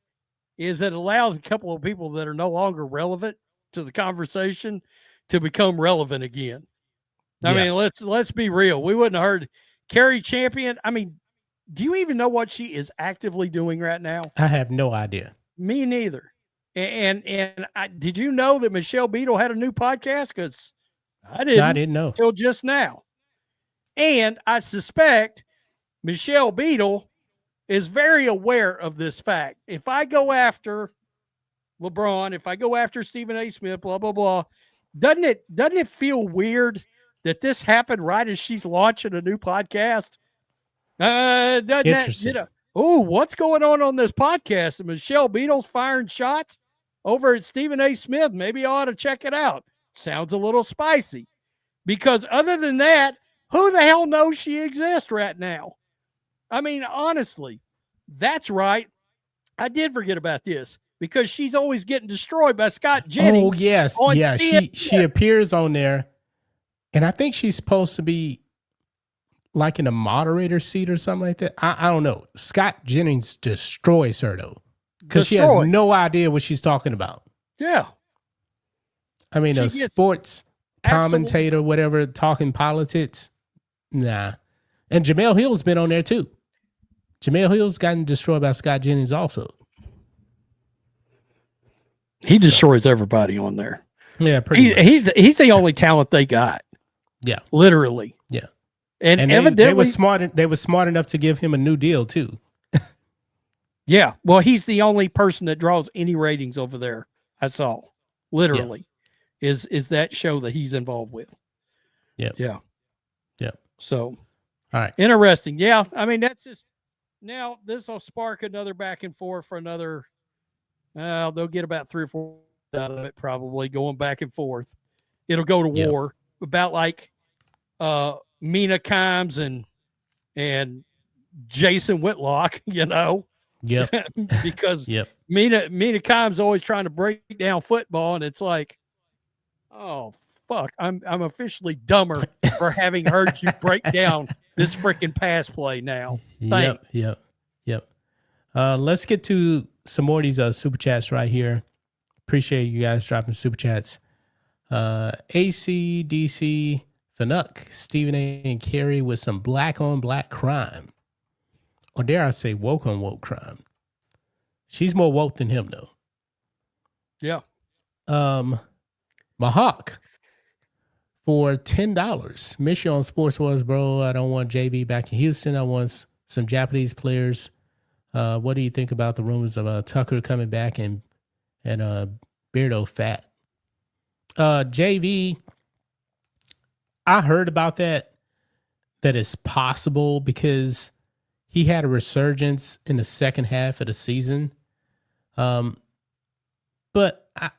Speaker 2: is that it allows a couple of people that are no longer relevant to the conversation to become relevant again. I mean, let's be real. We wouldn't have heard Carrie Champion. I mean, do you even know what she is actively doing right now?
Speaker 1: I have no idea.
Speaker 2: Me neither. And did you know that Michelle Beadle had a new podcast? Because I didn't
Speaker 1: know
Speaker 2: until just now. And I suspect Michelle Beadle is very aware of this fact. If I go after LeBron, if I go after Stephen A. Smith, blah, blah, blah, doesn't it feel weird that this happened right as she's launching a new podcast? Doesn't that, oh, what's going on this podcast? And Michelle Beadle's firing shots over at Stephen A. Smith. Maybe I ought to check it out. Sounds a little spicy. Because other than that, who the hell knows she exists right now? I mean, honestly, that's right. I did forget about this because she's always getting destroyed by Scott Jennings.
Speaker 1: Oh, yes. Yeah, she appears on there. And I think she's supposed to be like in a moderator seat or something like that. I don't know. Scott Jennings destroys her, though, because she has no idea what she's talking about.
Speaker 2: Yeah.
Speaker 1: I mean, a sports commentator, whatever, talking politics. Nah. And Jamel Hill's been on there, too. Jamel Hill's gotten destroyed by Scott Jennings also.
Speaker 2: He destroys everybody on there.
Speaker 1: Yeah, pretty much.
Speaker 2: He's the only talent they got.
Speaker 1: Yeah.
Speaker 2: Literally.
Speaker 1: Yeah.
Speaker 2: And
Speaker 1: evidently they were smart enough to give him a new deal too.
Speaker 2: Yeah. Well, he's the only person that draws any ratings over there. That's all. Literally. Yeah. Is that show that he's involved with.
Speaker 1: Yeah.
Speaker 2: Yeah.
Speaker 1: Yeah.
Speaker 2: So
Speaker 1: all right.
Speaker 2: Interesting. Yeah. I mean, that's just now this will spark another back and forth for another. They'll get about 3 or 4 out of it, probably going back and forth. It'll go to war about like Mina Kimes and Jason Whitlock, you know.
Speaker 1: Yep.
Speaker 2: Because Mina Kimes always trying to break down football, and it's like, oh fuck, I'm officially dumber for having heard you break down this freaking pass play now. Thanks.
Speaker 1: Yep. Let's get to some more of these super chats right here. Appreciate you guys dropping super chats. ACDC Fanuck, Stephen A. and Carrie with some black on black crime. Or dare I say woke on woke crime. She's more woke than him though.
Speaker 2: Yeah.
Speaker 1: Mahawk for $10. Mission on Sports Wars, bro. I don't want JV back in Houston. I want some Japanese players. What do you think about the rumors of Tucker coming back and Beardo fat? JV, I heard about that it's possible because he had a resurgence in the second half of the season. But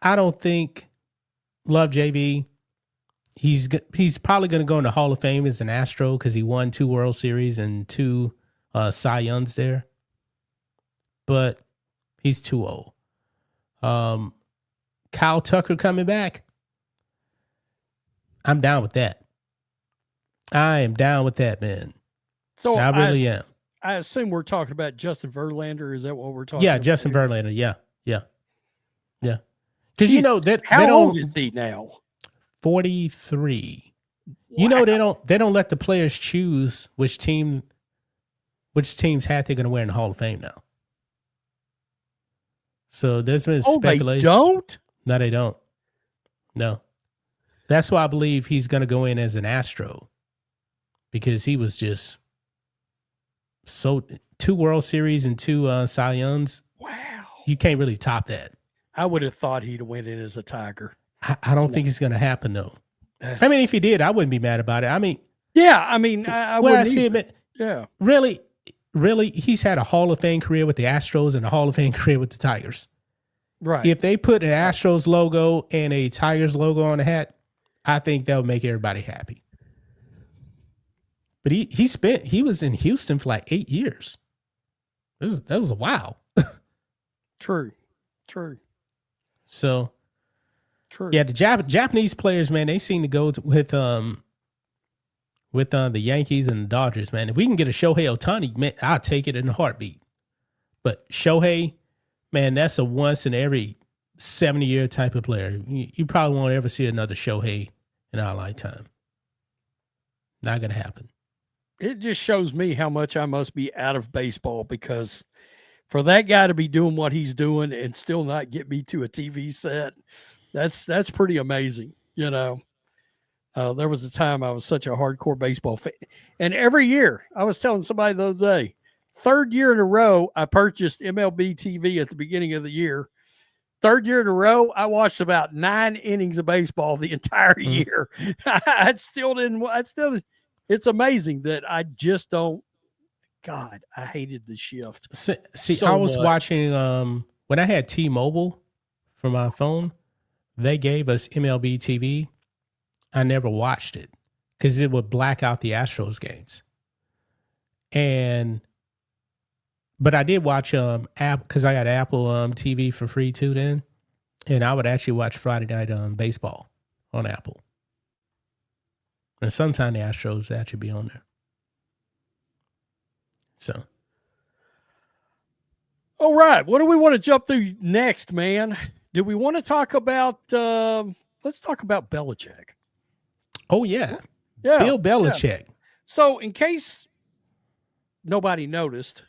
Speaker 1: I don't think, love JV, he's probably going to go in the Hall of Fame as an Astro because he won 2 World Series and 2 Cy Youngs there. But he's too old. Kyle Tucker coming back. I'm down with that. I am down with that, man.
Speaker 2: So
Speaker 1: I really am.
Speaker 2: I assume we're talking about Justin Verlander. Is that what we're talking
Speaker 1: Yeah,
Speaker 2: about?
Speaker 1: Justin
Speaker 2: here?
Speaker 1: Verlander. Yeah. Because you know that
Speaker 2: How
Speaker 1: they
Speaker 2: old
Speaker 1: don't
Speaker 2: is he now?
Speaker 1: 43. You know they don't let the players choose which team's hat they're going to wear in the Hall of Fame now. So there's been speculation.
Speaker 2: They don't?
Speaker 1: No, they don't. No. That's why I believe he's going to go in as an Astro, because he was just so 2 World Series and 2 Cy Youngs.
Speaker 2: Wow.
Speaker 1: You can't really top that.
Speaker 2: I would have thought he'd have went in as a Tiger.
Speaker 1: I don't think it's going to happen, though. I mean, if he did, I wouldn't be mad about it. I mean,
Speaker 2: yeah, I mean, I
Speaker 1: well, I
Speaker 2: wouldn't
Speaker 1: see
Speaker 2: either.
Speaker 1: it.
Speaker 2: Yeah.
Speaker 1: Really, he's had a Hall of Fame career with the Astros and a Hall of Fame career with the Tigers.
Speaker 2: Right.
Speaker 1: If they put an Astros logo and a Tigers logo on the hat, I think that would make everybody happy. But he was in Houston for like 8 years. That was a wow.
Speaker 2: True.
Speaker 1: So,
Speaker 2: True.
Speaker 1: yeah, the Japanese players, man, they seem to go with the Yankees and the Dodgers, man. If we can get a Shohei Ohtani, man, I'll take it in a heartbeat. But Shohei, man, that's a once in every 70-year type of player. You probably won't ever see another Shohei in our lifetime. Not going to happen.
Speaker 2: It just shows me how much I must be out of baseball, because for that guy to be doing what he's doing and still not get me to a TV set, that's pretty amazing. You know, there was a time I was such a hardcore baseball fan, and every year I was telling somebody the other day, 3rd year in a row, I purchased MLB TV at the beginning of the year. 3rd year in a row, I watched about 9 innings of baseball the entire year. It's amazing that I just don't. God, I hated the shift.
Speaker 1: See,
Speaker 2: so
Speaker 1: I was
Speaker 2: much.
Speaker 1: watching when I had T-Mobile for my phone, they gave us MLB TV. I never watched it because it would black out the Astros games. But I did watch app because I got Apple TV for free too then, and I would actually watch Friday night baseball on Apple. And sometimes the Astros actually be on there. So,
Speaker 2: All right, what do we want to jump through next, man? Do we want to talk about? Let's talk about Belichick.
Speaker 1: oh yeah,
Speaker 2: Yeah,
Speaker 1: Bill Belichick.
Speaker 2: So, in case nobody noticed,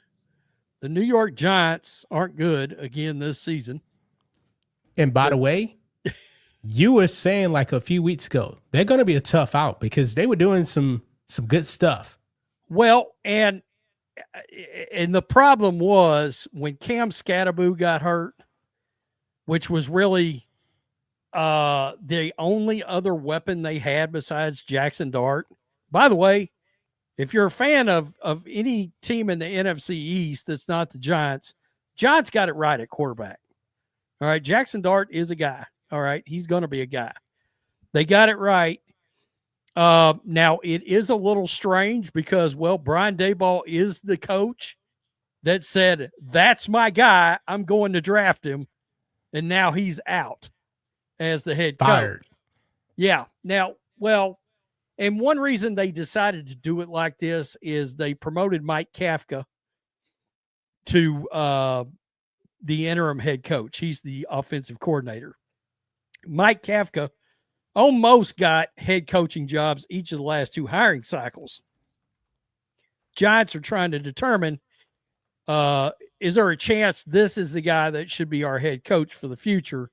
Speaker 2: the New York Giants aren't good again this season.
Speaker 1: And by the way, you were saying like a few weeks ago, they're going to be a tough out because they were doing some good stuff.
Speaker 2: Well, and the problem was when Cam Scatterboo got hurt, which was really the only other weapon they had besides Jackson Dart. By the way, if you're a fan of any team in the NFC East that's not the Giants, Giants got it right at quarterback. All right, Jackson Dart is a guy. All right, he's going to be a guy. They got it right. Now, it is a little strange because, well, Brian Daboll is the coach that said, that's my guy. I'm going to draft him. And now he's out as the head
Speaker 1: Fired.
Speaker 2: coach. Yeah. Now, well, and one reason they decided to do it like this is they promoted Mike Kafka to the interim head coach. He's the offensive coordinator. Mike Kafka almost got head coaching jobs each of the last 2 hiring cycles. Giants are trying to determine, is there a chance this is the guy that should be our head coach for the future?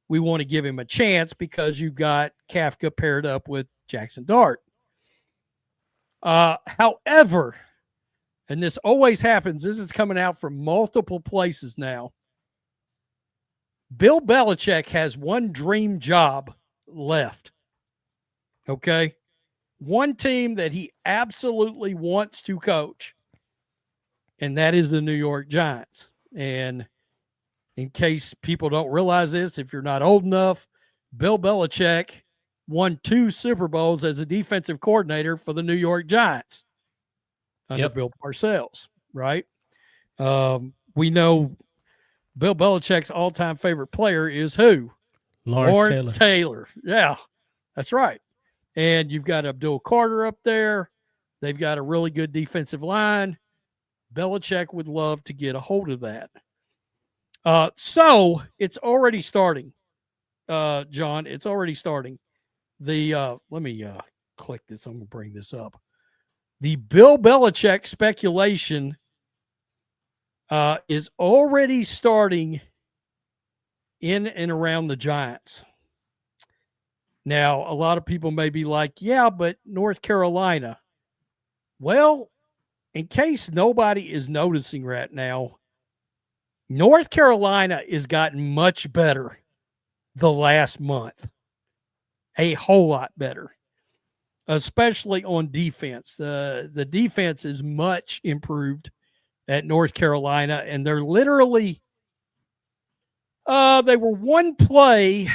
Speaker 2: We want to give him a chance because you've got Kafka paired up with Jackson Dart. However, and this always happens, this is coming out from multiple places now, Bill Belichick has one dream job left. Okay? One team that he absolutely wants to coach, and that is the New York Giants. And in case people don't realize this, if you're not old enough, Bill Belichick won 2 Super Bowls as a defensive coordinator for the New York Giants under Bill Parcells, right? We know Bill Belichick's all-time favorite player is who?
Speaker 1: Lawrence
Speaker 2: Taylor. Yeah, that's right. And you've got Abdul Carter up there. They've got a really good defensive line. Belichick would love to get a hold of that. So it's already starting, John. It's already starting. Let me click this. I'm going to bring this up. The Bill Belichick speculation is already starting in and around the Giants. Now, a lot of people may be like, yeah, but North Carolina. Well, in case nobody is noticing right now, North Carolina has gotten much better the last month. A whole lot better, especially on defense. The defense is much improved at North Carolina, and they're literally they were one play,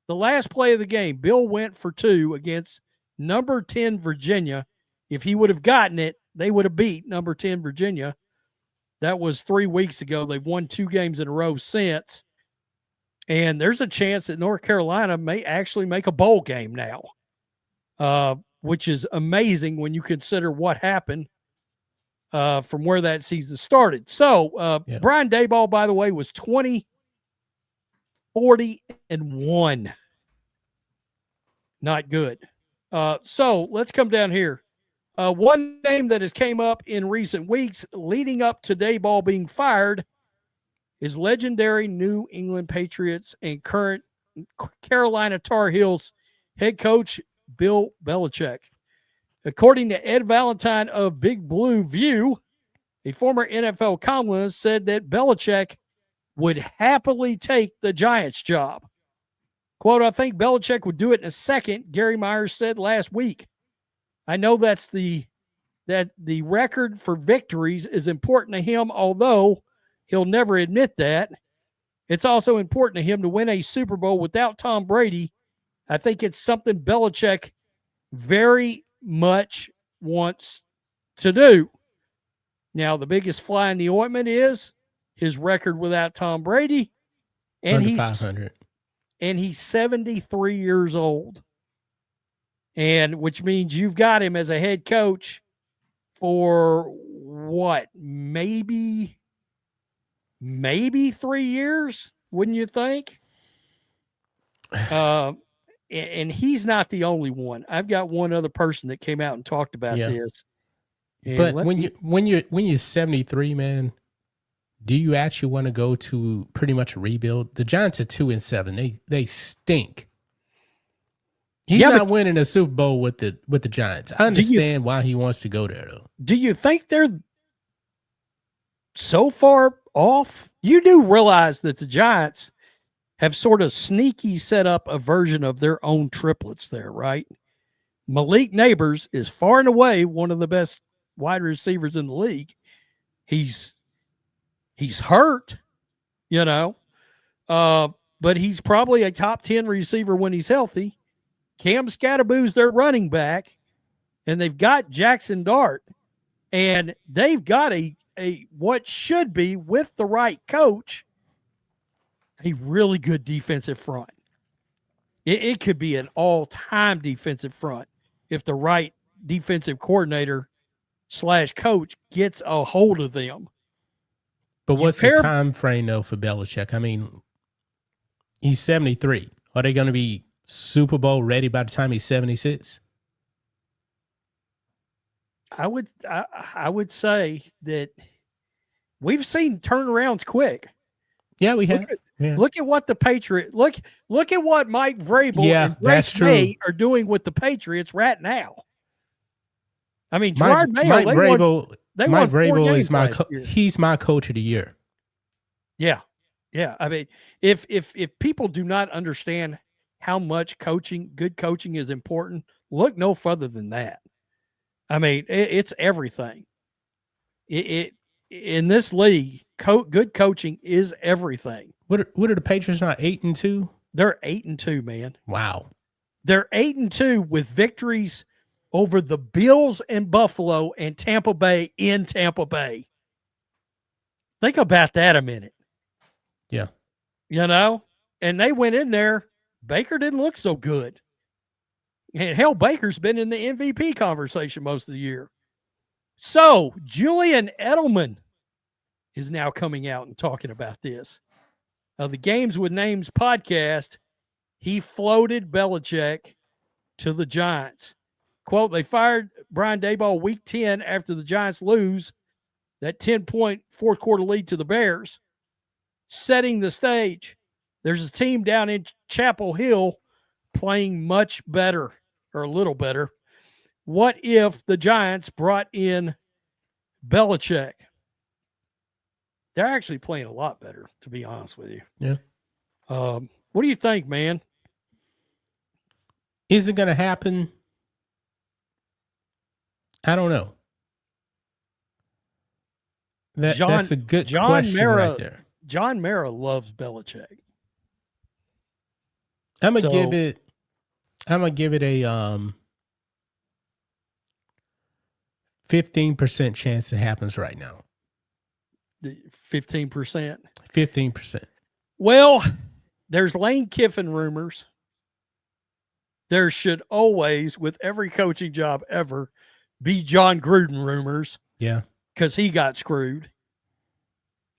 Speaker 2: the last play of the game. Bill went for 2 against number 10 Virginia. If he would have gotten it, they would have beat number 10 Virginia. That was 3 weeks ago. They've won 2 games in a row since. And there's a chance that North Carolina may actually make a bowl game now, which is amazing when you consider what happened from where that season started. So Brian Daboll, by the way, was 20, 40, and 1. Not good. So let's come down here. One name that has came up in recent weeks leading up to Daboll being fired is legendary New England Patriots and current Carolina Tar Heels head coach Bill Belichick. According to Ed Valentine of Big Blue View, a former NFL columnist said that Belichick would happily take the Giants job. Quote, I think Belichick would do it in a second, Gary Myers said last week. I know that the record for victories is important to him, although he'll never admit that. It's also important to him to win a Super Bowl without Tom Brady. I think it's something Belichick very much wants to do. Now, the biggest fly in the ointment is his record without Tom Brady, and he's 73 years old. And which means you've got him as a head coach for what? Maybe 3 years, wouldn't you think? And he's not the only one. I've got one other person that came out and talked about this. And
Speaker 1: but when you're 73, man, do you actually want to go to pretty much a rebuild? The Giants are 2-7. They stink. He's not winning a Super Bowl with the Giants. I understand why he wants to go there, though.
Speaker 2: Do you think they're so far off? You do realize that the Giants have sort of sneaky set up a version of their own triplets there, right? Malik Neighbors is far and away one of the best wide receivers in the league. He's hurt, but he's probably a top 10 receiver when he's healthy. Cam Scatterboo's their running back, and they've got Jackson Dart, and they've got a what should be, with the right coach, a really good defensive front. It could be an all-time defensive front if the right defensive coordinator / coach gets a hold of them.
Speaker 1: But what's the time frame, though, for Belichick? I mean, he's 73. Are they going to be Super Bowl ready by the time he's 76?
Speaker 2: I would say that we've seen turnarounds quick.
Speaker 1: Yeah, we have.
Speaker 2: Look at what the Patriots look at what Mike Vrabel and Drake May are doing with the Patriots right now. I mean, Gerard Mayo,
Speaker 1: Mike Vrabel is
Speaker 2: he's
Speaker 1: my coach of the year.
Speaker 2: Yeah. Yeah. I mean, if people do not understand how much good coaching is important, look no further than that. I mean, it's everything. In this league, good coaching is everything.
Speaker 1: What are the Patriots not 8-2?
Speaker 2: They're 8-2, man.
Speaker 1: Wow.
Speaker 2: They're 8-2 with victories over the Bills and Buffalo and Tampa Bay in Tampa Bay. Think about that a minute.
Speaker 1: Yeah.
Speaker 2: You know, and they went in there. Baker didn't look so good. And hell, Baker's been in the MVP conversation most of the year. So Julian Edelman is now coming out and talking about this. The Games with Names podcast, he floated Belichick to the Giants. Quote, they fired Brian Daboll week 10 after the Giants lose that 10-point fourth quarter lead to the Bears, setting the stage. There's a team down in Chapel Hill playing much better, or a little better. What if the Giants brought in Belichick? They're actually playing a lot better, to be honest with you.
Speaker 1: Yeah.
Speaker 2: What do you think, man?
Speaker 1: Is it going to happen? I don't know. That's a good question right there.
Speaker 2: John Mara loves Belichick.
Speaker 1: I'm gonna give it a 15% chance it happens right now.
Speaker 2: 15%.
Speaker 1: 15%.
Speaker 2: Well, there's Lane Kiffin rumors. There should always, with every coaching job ever, be John Gruden rumors.
Speaker 1: Yeah.
Speaker 2: Because he got screwed.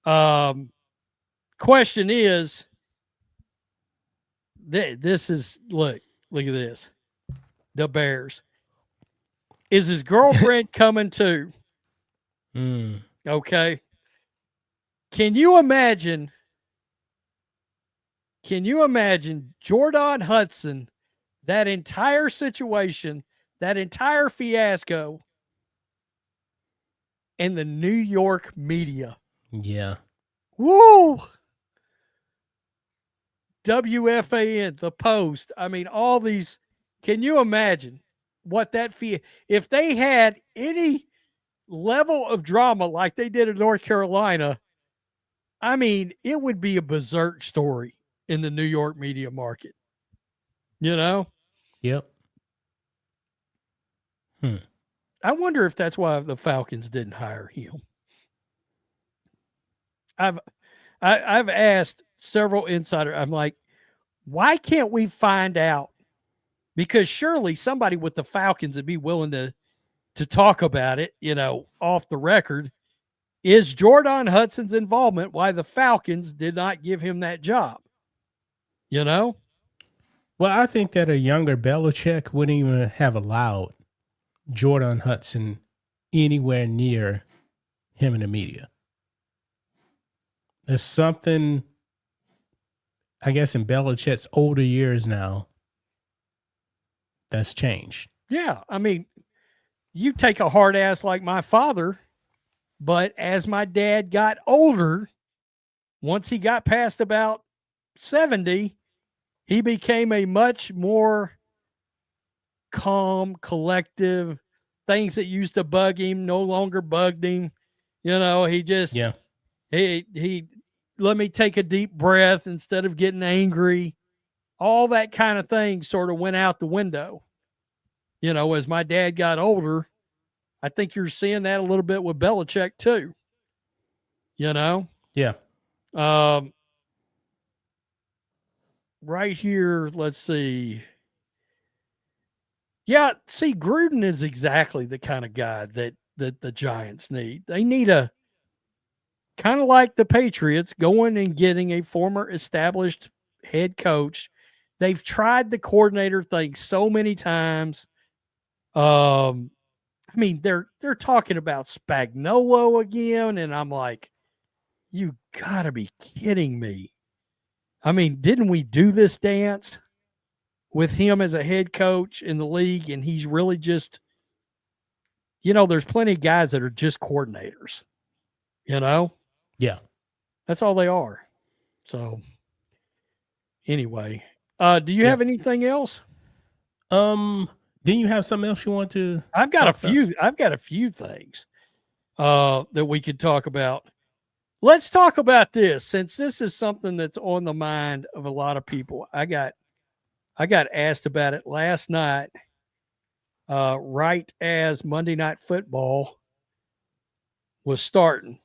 Speaker 2: Question is, this is, look at this. The Bears. Is his girlfriend coming too? Okay. Can you imagine Jordan Hudson, that entire situation, that entire fiasco, and the New York media?
Speaker 1: Yeah.
Speaker 2: Woo! WFAN, the Post. I mean, all these. Can you imagine what that if they had any level of drama like they did in North Carolina? I mean, it would be a berserk story in the New York media market. You know?
Speaker 1: Yep.
Speaker 2: I wonder if that's why the Falcons didn't hire him. I've asked several insiders. I'm like, why can't we find out? Because surely somebody with the Falcons would be willing to talk about it, you know, off the record. Is Jordan Hudson's involvement why the Falcons did not give him that job? You know?
Speaker 1: Well, I think that a younger Belichick wouldn't even have allowed Jordan Hudson anywhere near him in the media. There's something, I guess, in Belichick's older years now that's changed.
Speaker 2: Yeah. I mean, you take a hard ass like my father, but as my dad got older, once he got past about 70, he became a much more calm, collective. Things that used to bug him no longer bugged him. You know, he just, he let me take a deep breath instead of getting angry. All that kind of thing sort of went out the window. You know, as my dad got older, I think you're seeing that a little bit with Belichick too. You know?
Speaker 1: Yeah.
Speaker 2: Right here, let's see. Yeah, see, Gruden is exactly the kind of guy that the Giants need. They need a kind of like the Patriots, going and getting a former established head coach. They've tried the coordinator thing so many times. I mean, they're talking about Spagnuolo again, and I'm like, you gotta be kidding me. I mean, didn't we do this dance with him as a head coach in the league? And he's really just, you know, there's plenty of guys that are just coordinators, you know?
Speaker 1: Yeah.
Speaker 2: That's all they are. So anyway, do you have anything else?
Speaker 1: Didn't you have something else you want to?
Speaker 2: I've got a few things that we could talk about. Let's talk about this, since this is something that's on the mind of a lot of people. I got asked about it last night, right as Monday Night Football was starting.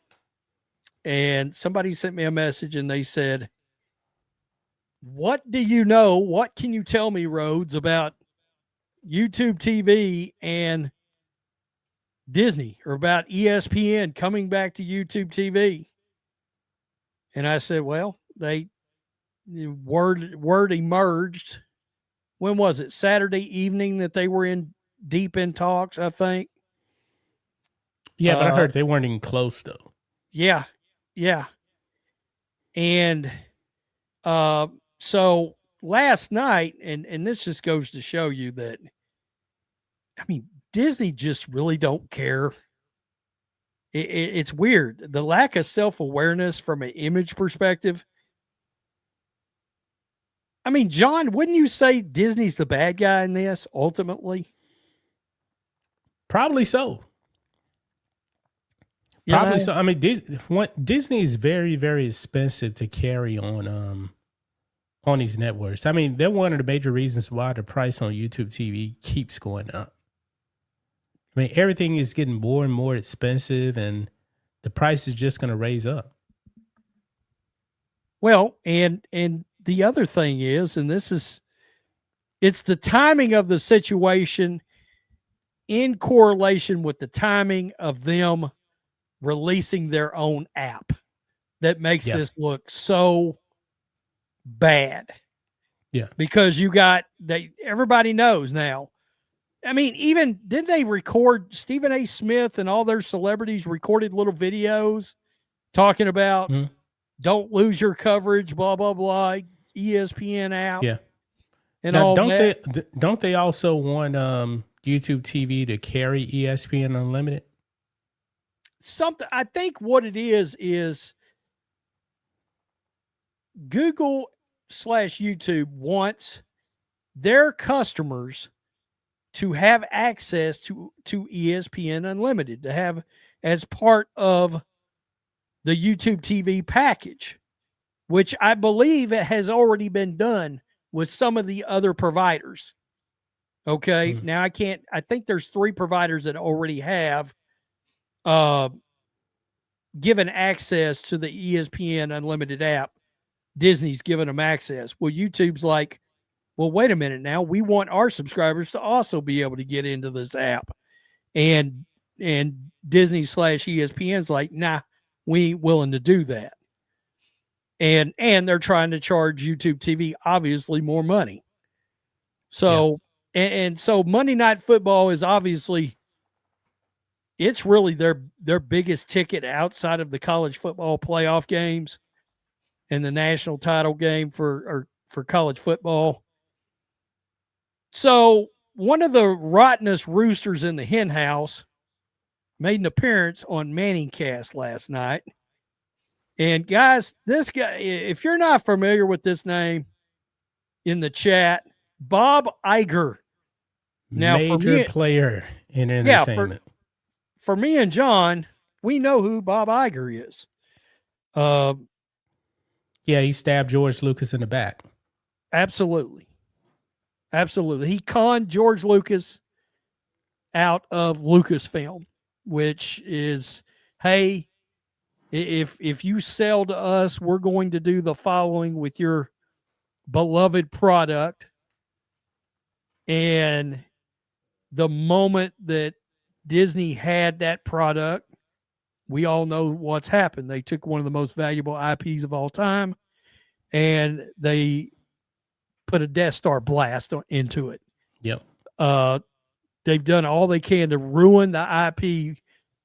Speaker 2: and somebody sent me a message and they said, what do you know? What can you tell me, Rhodes, about YouTube TV and Disney, or about ESPN coming back to YouTube TV? And I said, well, the word emerged. When was it? Saturday evening that they were deep in talks, I think.
Speaker 1: Yeah, but I heard they weren't even close though.
Speaker 2: Yeah. Yeah. And so last night, and this just goes to show you that, I mean, Disney just really don't care. It's weird. The lack of self-awareness from an image perspective. I mean, John, wouldn't you say Disney's the bad guy in this ultimately?
Speaker 1: Probably so. Probably so. I mean, Disney is very, very expensive to carry on these networks. I mean, they're one of the major reasons why the price on YouTube TV keeps going up. I mean, everything is getting more and more expensive, and the price is just going to raise up.
Speaker 2: Well, and the other thing is, and it's the timing of the situation in correlation with the timing of them releasing their own app that makes this look so bad.
Speaker 1: Yeah.
Speaker 2: Because everybody knows now. I mean, even did they record Stephen A. Smith and all their celebrities recorded little videos talking about don't lose your coverage, blah, blah, blah, ESPN app.
Speaker 1: Yeah.
Speaker 2: And
Speaker 1: now,
Speaker 2: all
Speaker 1: don't they also want YouTube TV to carry ESPN Unlimited?
Speaker 2: Something, I think what it is Google/YouTube wants their customers to have access to ESPN Unlimited, to have as part of the YouTube TV package, which I believe it has already been done with some of the other providers. Okay. Now I think there's 3 providers that already have given access to the ESPN Unlimited app. Disney's given them access. Well, YouTube's like, well, wait a minute now. We want our subscribers to also be able to get into this app. And Disney/ESPN's like, nah, we ain't willing to do that. And they're trying to charge YouTube TV obviously more money. So, and so Monday Night Football is obviously, it's really their biggest ticket outside of the college football playoff games and the national title game for college football. So one of the rottenest roosters in the hen house made an appearance on Manningcast last night. And guys, this guy, if you're not familiar with this name in the chat, Bob Iger. Now,
Speaker 1: major player in entertainment.
Speaker 2: For me and John, we know who Bob Iger is.
Speaker 1: Yeah, he stabbed George Lucas in the back.
Speaker 2: Absolutely. Absolutely. He conned George Lucas out of Lucasfilm, which is, hey, if you sell to us, we're going to do the following with your beloved product. And the moment that Disney had that product, we all know what's happened. They took one of the most valuable IPs of all time and they put a Death Star blast into it.
Speaker 1: Yep.
Speaker 2: They've done all they can to ruin the IP.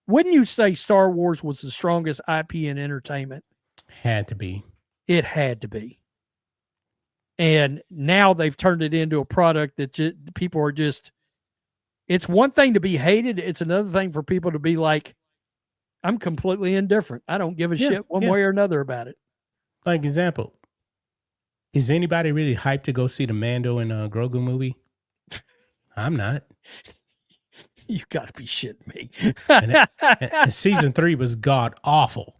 Speaker 2: Wouldn't you say Star Wars was the strongest IP in entertainment?
Speaker 1: Had to be.
Speaker 2: It had to be. And now they've turned it into a product that people are just, it's one thing to be hated. It's another thing for people to be like, I'm completely indifferent. I don't give a shit one way or another about it.
Speaker 1: Like example, is anybody really hyped to go see the Mando and Grogu movie? I'm not.
Speaker 2: You got to be shitting me.
Speaker 1: and season 3 was god awful.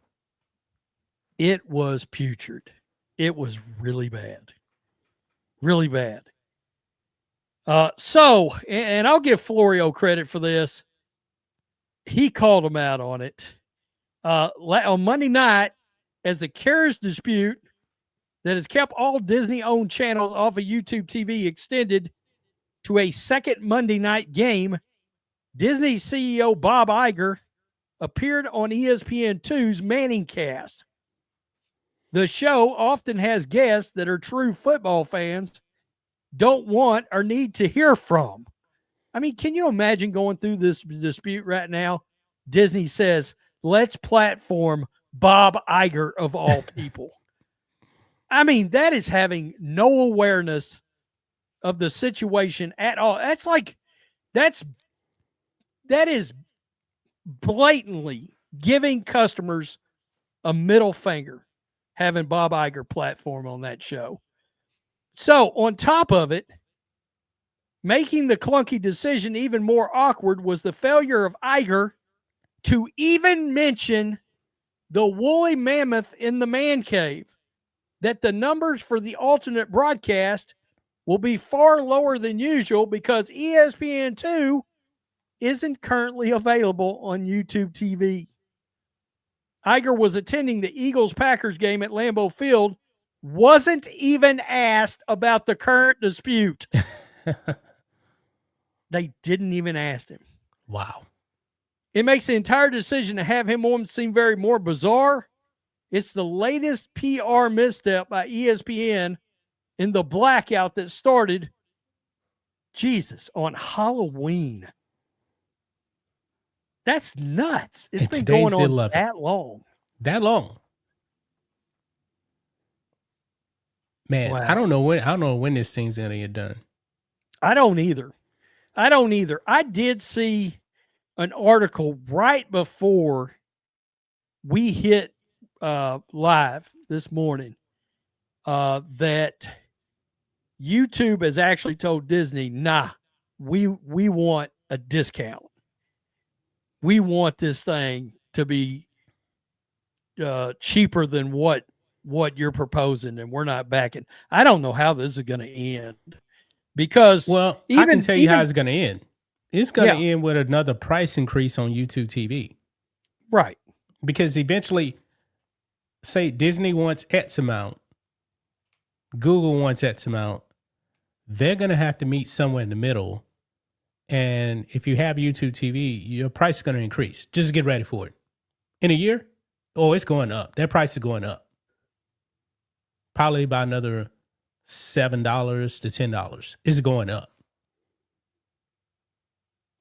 Speaker 2: It was putrid. It was really bad. Really bad. So, I'll give Florio credit for this. He called him out on it. on Monday night as the carriage dispute that has kept all Disney-owned channels off of YouTube TV extended to a second Monday night game. Disney CEO Bob Iger appeared on ESPN2's Manning Cast. The show often has guests that are true football fans don't want or need to hear from. I mean, can you imagine going through this dispute right now? Disney says, let's platform Bob Iger of all people. I mean, that is having no awareness of the situation at all. That is blatantly giving customers a middle finger, having Bob Iger platform on that show. So on top of it, making the clunky decision even more awkward was the failure of Iger to even mention the woolly mammoth in the man cave, that the numbers for the alternate broadcast will be far lower than usual because ESPN2 isn't currently available on YouTube TV. Iger was attending the Eagles-Packers game at Lambeau Field, wasn't even asked about the current dispute. They didn't even ask him.
Speaker 1: Wow.
Speaker 2: It makes the entire decision to have him on seem very more bizarre. It's the latest PR misstep by ESPN in the blackout that started, Jesus, on Halloween. That's nuts. It's been going on that long.
Speaker 1: That long. Man,
Speaker 2: Wow.
Speaker 1: I don't know when this thing's gonna get done.
Speaker 2: I don't either. I did see an article right before we hit live this morning that YouTube has actually told Disney, nah, we want a discount. We want this thing to be cheaper than what you're proposing, and we're not backing. I don't know how this is going to end, because
Speaker 1: I can tell you how it's going to end. It's going to end with another price increase on YouTube TV.
Speaker 2: Right.
Speaker 1: Because eventually, say Disney wants X amount, Google wants X amount, they're going to have to meet somewhere in the middle. And if you have YouTube TV, your price is going to increase. Just get ready for it. In a year, it's going up. Their price is going up. Probably by another $7 to $10. It's going up.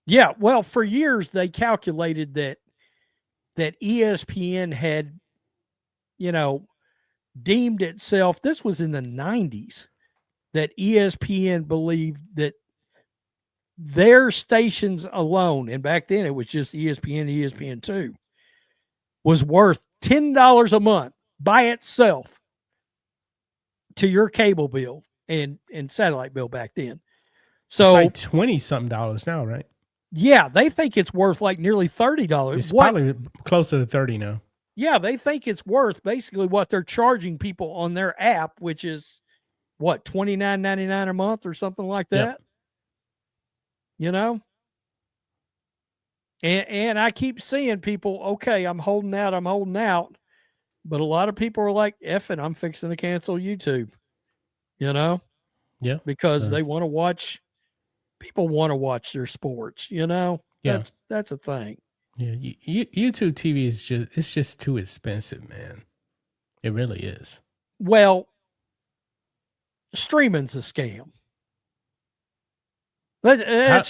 Speaker 2: Yeah, well, for years they calculated that ESPN had, deemed itself, this was in the 90s, that ESPN believed that their stations alone, and back then it was just ESPN, ESPN2, was worth $10 a month by itself to your cable bill and satellite bill back then. So
Speaker 1: it's like 20 something dollars now, right?
Speaker 2: Yeah, they think it's worth like nearly $30.
Speaker 1: It's probably closer to 30 now.
Speaker 2: Yeah, they think it's worth basically what they're charging people on their app, which is what, $29.99 a month or something like that. Yep. And I keep seeing people, okay, I'm holding out. But a lot of people are like, effing, I'm fixing to cancel YouTube.
Speaker 1: Yeah.
Speaker 2: Because they want to watch, people want to watch their sports,
Speaker 1: Yeah.
Speaker 2: That's a thing.
Speaker 1: Yeah. YouTube TV it's just too expensive, man. It really is.
Speaker 2: Well, streaming's a scam. Let's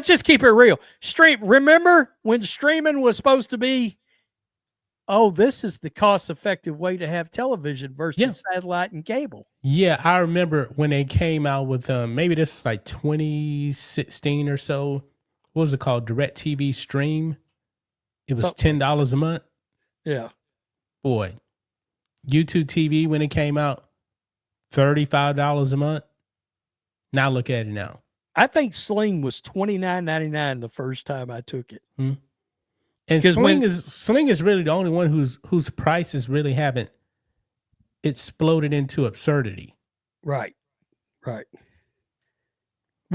Speaker 2: just keep it real. Remember when streaming was supposed to be, this is the cost-effective way to have television versus satellite and cable.
Speaker 1: Yeah, I remember when they came out with maybe this is like 2016 or so. What was it called? DirecTV Stream. It was $10 a month.
Speaker 2: Yeah.
Speaker 1: Boy, YouTube TV when it came out, $35 a month. Now look at it now.
Speaker 2: I think Sling was $29.99 the first time I took it.
Speaker 1: And Sling is really the only one whose prices really haven't exploded into absurdity.
Speaker 2: Right.
Speaker 1: They're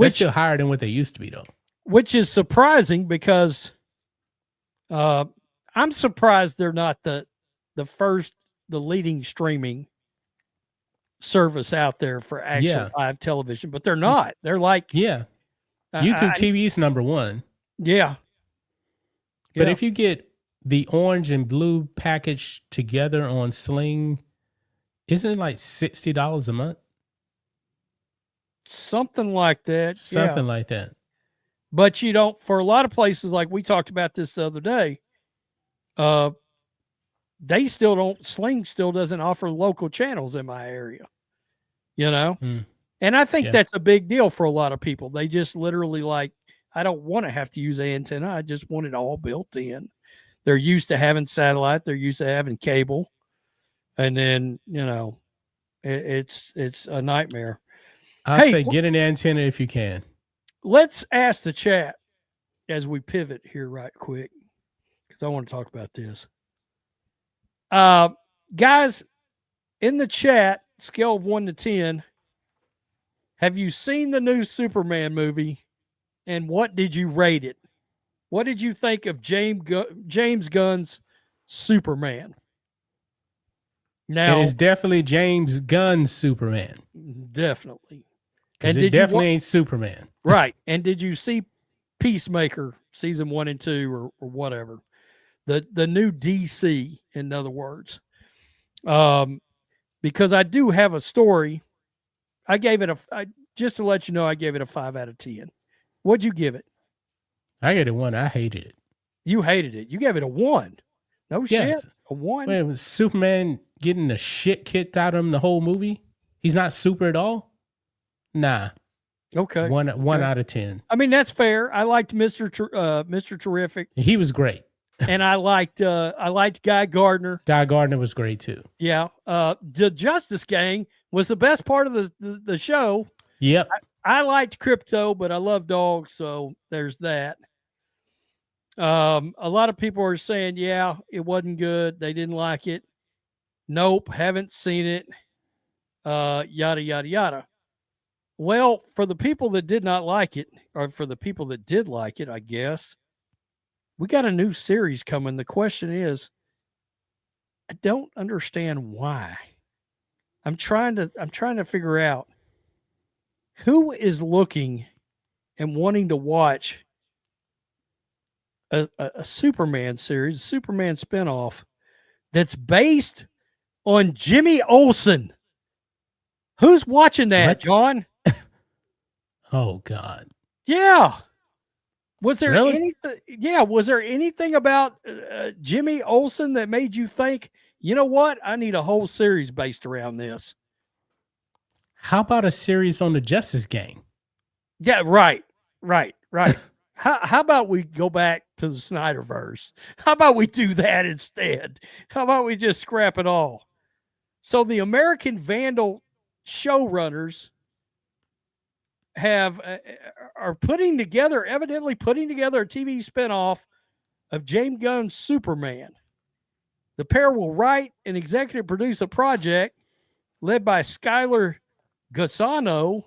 Speaker 1: still higher than what they used to be, though.
Speaker 2: Which is surprising because I I'm surprised they're not the leading streaming service out there for actual live television, but they're not. They're like,
Speaker 1: Yeah. YouTube TV is number one.
Speaker 2: Yeah.
Speaker 1: But if you get the orange and blue package together on Sling, isn't it like $60 a month?
Speaker 2: Something like that.
Speaker 1: Something like that.
Speaker 2: But you don't, for a lot of places, like we talked about this the other day, they still don't, Sling still doesn't offer local channels in my area, you know? And I think that's a big deal for a lot of people. They just literally like, I don't want to have to use an antenna. I just want it all built in. They're used to having satellite. They're used to having cable. And then, you know, it's a nightmare.
Speaker 1: I say get an antenna if you can.
Speaker 2: Let's ask the chat as we pivot here right quick, because I want to talk about this. Guys, in the chat, scale of 1 to 10, have you seen the new Superman movie, and what did you rate it? What did you think of James Gunn's Superman? Now,
Speaker 1: it is definitely James Gunn's Superman.
Speaker 2: Definitely.
Speaker 1: And it definitely ain't Superman.
Speaker 2: Right. And did you see Peacemaker season 1 and 2 or whatever? The new DC, in other words. Because I do have a story. I gave it just to let you know, I gave it a 5 out of 10. What'd you give it?
Speaker 1: I gave it a 1. I hated it.
Speaker 2: You hated it. You gave it a 1. No shit. A 1.
Speaker 1: Wait, was Superman getting the shit kicked out of him the whole movie? He's not super at all? Nah.
Speaker 2: Okay.
Speaker 1: One out of 10.
Speaker 2: I mean, that's fair. I liked Mr. Terrific.
Speaker 1: He was great.
Speaker 2: And I liked Guy Gardner.
Speaker 1: Guy Gardner was great too.
Speaker 2: Yeah. The Justice Gang was the best part of the show.
Speaker 1: Yep.
Speaker 2: I liked Crypto, but I love dogs, so there's that. A lot of people are saying, yeah, it wasn't good. They didn't like it. Nope, haven't seen it. Yada, yada, yada. Well, for the people that did not like it, or for the people that did like it, I guess, we got a new series coming. The question is, I don't understand why. I'm trying to figure out who is looking and wanting to watch a Superman series, a Superman spinoff that's based on Jimmy Olsen. Who's watching that,
Speaker 1: What?
Speaker 2: John?
Speaker 1: Oh God.
Speaker 2: Yeah. Was there
Speaker 1: Really?
Speaker 2: anything? Yeah. Was there anything about Jimmy Olsen that made you think, you know what? I need a whole series based around this.
Speaker 1: How about a series on the Justice Gang?
Speaker 2: Yeah. Right. How about we go back to the Snyderverse? How about we do that instead? How about we just scrap it all? So the American Vandal showrunners are evidently putting together a TV spinoff of James Gunn's Superman. The pair will write and executive produce a project led by Skylar Gisondo,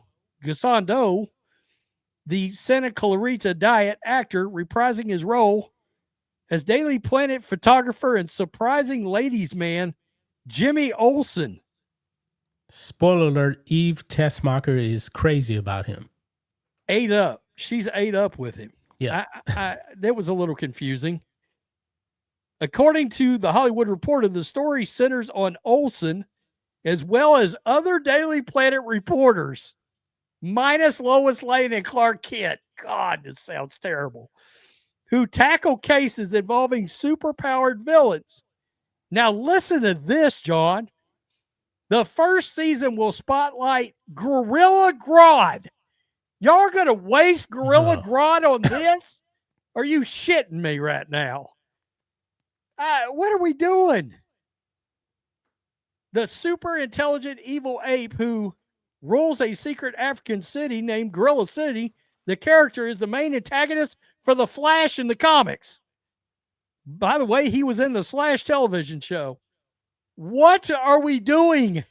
Speaker 2: the Santa Clarita Diet actor, reprising his role as Daily Planet photographer and surprising ladies' man, Jimmy Olsen.
Speaker 1: Spoiler alert, Eve Tessmacher is crazy about him.
Speaker 2: Ate up. She's ate up with him.
Speaker 1: Yeah.
Speaker 2: That was a little confusing. According to the Hollywood Reporter, the story centers on Olsen as well as other Daily Planet reporters, minus Lois Lane and Clark Kent. God, this sounds terrible. Who tackle cases involving superpowered villains. Now listen to this, John. The first season will spotlight Gorilla Grodd. Y'all are going to waste Gorilla Grodd on this? Are you shitting me right now? What are we doing? The super intelligent evil ape who rules a secret African city named Gorilla City. The character is the main antagonist for The Flash in the comics. By the way, he was in the Slash television show. What are we doing?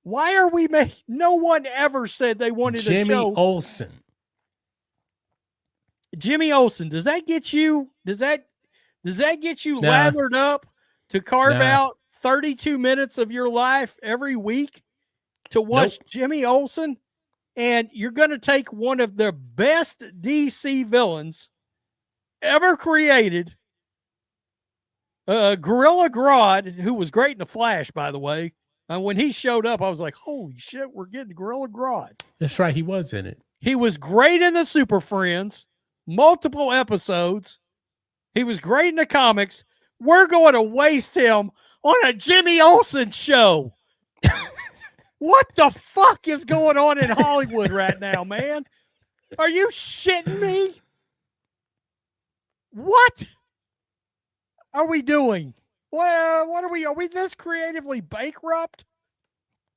Speaker 2: Why are we making? No one ever said they wanted a show.
Speaker 1: Jimmy Olsen.
Speaker 2: Jimmy Olsen. Does that get you? Does that Does that get you
Speaker 1: Nah.
Speaker 2: lathered up to carve
Speaker 1: Nah.
Speaker 2: out 32 minutes of your life every week to watch
Speaker 1: Nope.
Speaker 2: Jimmy Olsen? And you're going to take one of the best DC villains ever created, Gorilla Grodd, who was great in The Flash, by the way. And when he showed up, I was like, holy shit, we're getting Gorilla Grodd.
Speaker 1: That's right. He was in it.
Speaker 2: He was great in the Super Friends, multiple episodes. He was great in the comics. We're going to waste him on a Jimmy Olsen show. What the fuck is going on in Hollywood right now, man? Are you shitting me? What are we doing? What are we? Are we this creatively bankrupt?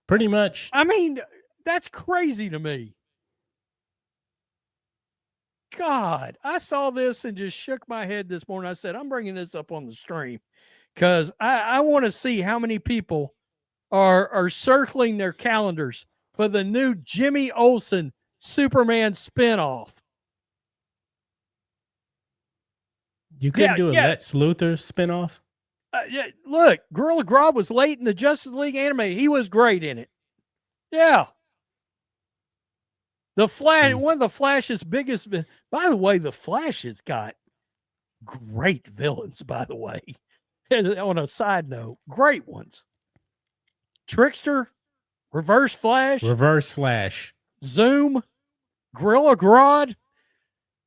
Speaker 1: Pretty much.
Speaker 2: I mean, that's crazy to me. God, I saw this and just shook my head this morning. I said, I'm bringing this up on the stream because I want to see how many people are circling their calendars for the new Jimmy Olsen Superman spinoff.
Speaker 1: You couldn't
Speaker 2: Yeah,
Speaker 1: do a
Speaker 2: yeah.
Speaker 1: Lex Luthor spinoff?
Speaker 2: Yeah, look, Gorilla Grodd was late in the Justice League anime. He was great in it. Yeah. The Flash, one of the Flash's biggest. By the way, the Flash has got great villains, by the way. On a side note, great ones. Trickster, Reverse Flash,
Speaker 1: Reverse Flash.
Speaker 2: Zoom, Gorilla Grodd.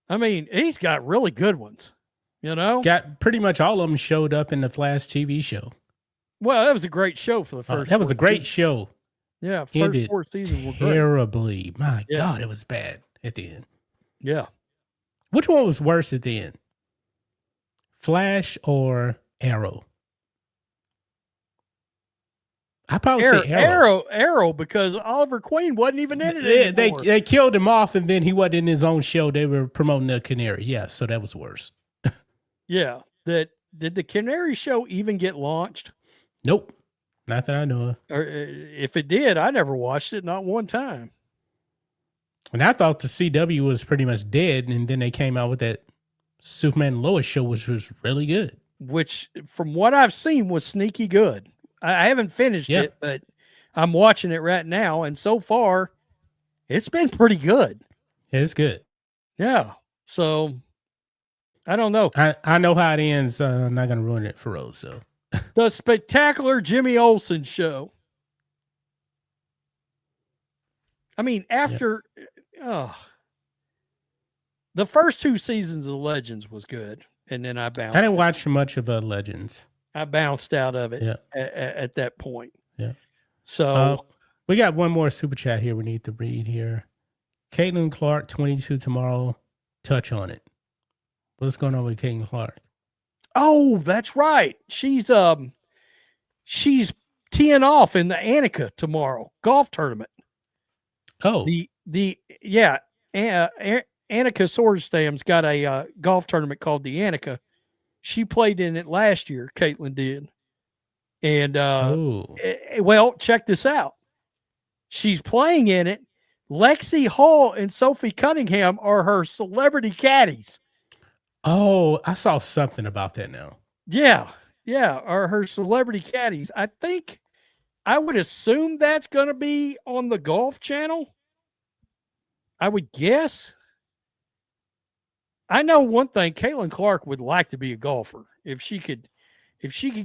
Speaker 2: I mean, he's got really good ones, you know?
Speaker 1: Got pretty much all of them showed up in the Flash TV show.
Speaker 2: Well, that was a great show for the first.
Speaker 1: That was a
Speaker 2: 4
Speaker 1: great
Speaker 2: seasons.
Speaker 1: show.
Speaker 2: Yeah, first
Speaker 1: Ended
Speaker 2: 4 seasons were great.
Speaker 1: terribly. My
Speaker 2: Yeah.
Speaker 1: God, it was bad at the end.
Speaker 2: Yeah.
Speaker 1: Which one was worse at the end? Flash or Arrow? I probably say Arrow.
Speaker 2: Arrow, because Oliver Queen wasn't even in it
Speaker 1: Yeah,
Speaker 2: anymore.
Speaker 1: they killed him off, and then he wasn't in his own show. They were promoting the Canary. Yeah, so that was worse.
Speaker 2: Yeah. Did the Canary show even get launched?
Speaker 1: Nope, not that I know of.
Speaker 2: Or if it did, I never watched it, not one time.
Speaker 1: And I thought the CW was pretty much dead, and then they came out with that Superman and Lois show, which was really good.
Speaker 2: Which, from what I've seen, was sneaky good. I haven't finished
Speaker 1: Yeah.
Speaker 2: it, but I'm watching it right now, and so far, it's been pretty good.
Speaker 1: Yeah, it's good.
Speaker 2: Yeah. So, I don't know.
Speaker 1: I know how it ends. I'm not going to ruin it for Rose. So
Speaker 2: The Spectacular Jimmy Olsen Show. I mean, after the first 2 seasons of Legends was good, and then I bounced.
Speaker 1: I didn't watch much of Legends.
Speaker 2: I bounced out of it
Speaker 1: Yeah.
Speaker 2: at that point.
Speaker 1: Yeah.
Speaker 2: So
Speaker 1: We got one more super chat here we need to read here. Caitlin Clark, 22 tomorrow. Touch on it. What's going on with Caitlin Clark?
Speaker 2: oh, that's right. She's teeing off in the Annika tomorrow golf tournament.
Speaker 1: Oh,
Speaker 2: Annika Sorenstam's got a golf tournament called the Annika. She played in it last year. Caitlin did, and well, check this out. She's playing in it. Lexi Hall and Sophie Cunningham are her celebrity caddies.
Speaker 1: Oh, I saw something about that now.
Speaker 2: Yeah, are her celebrity caddies. I would assume that's going to be on the Golf Channel. I would guess. I know one thing: Caitlin Clark would like to be a golfer if she could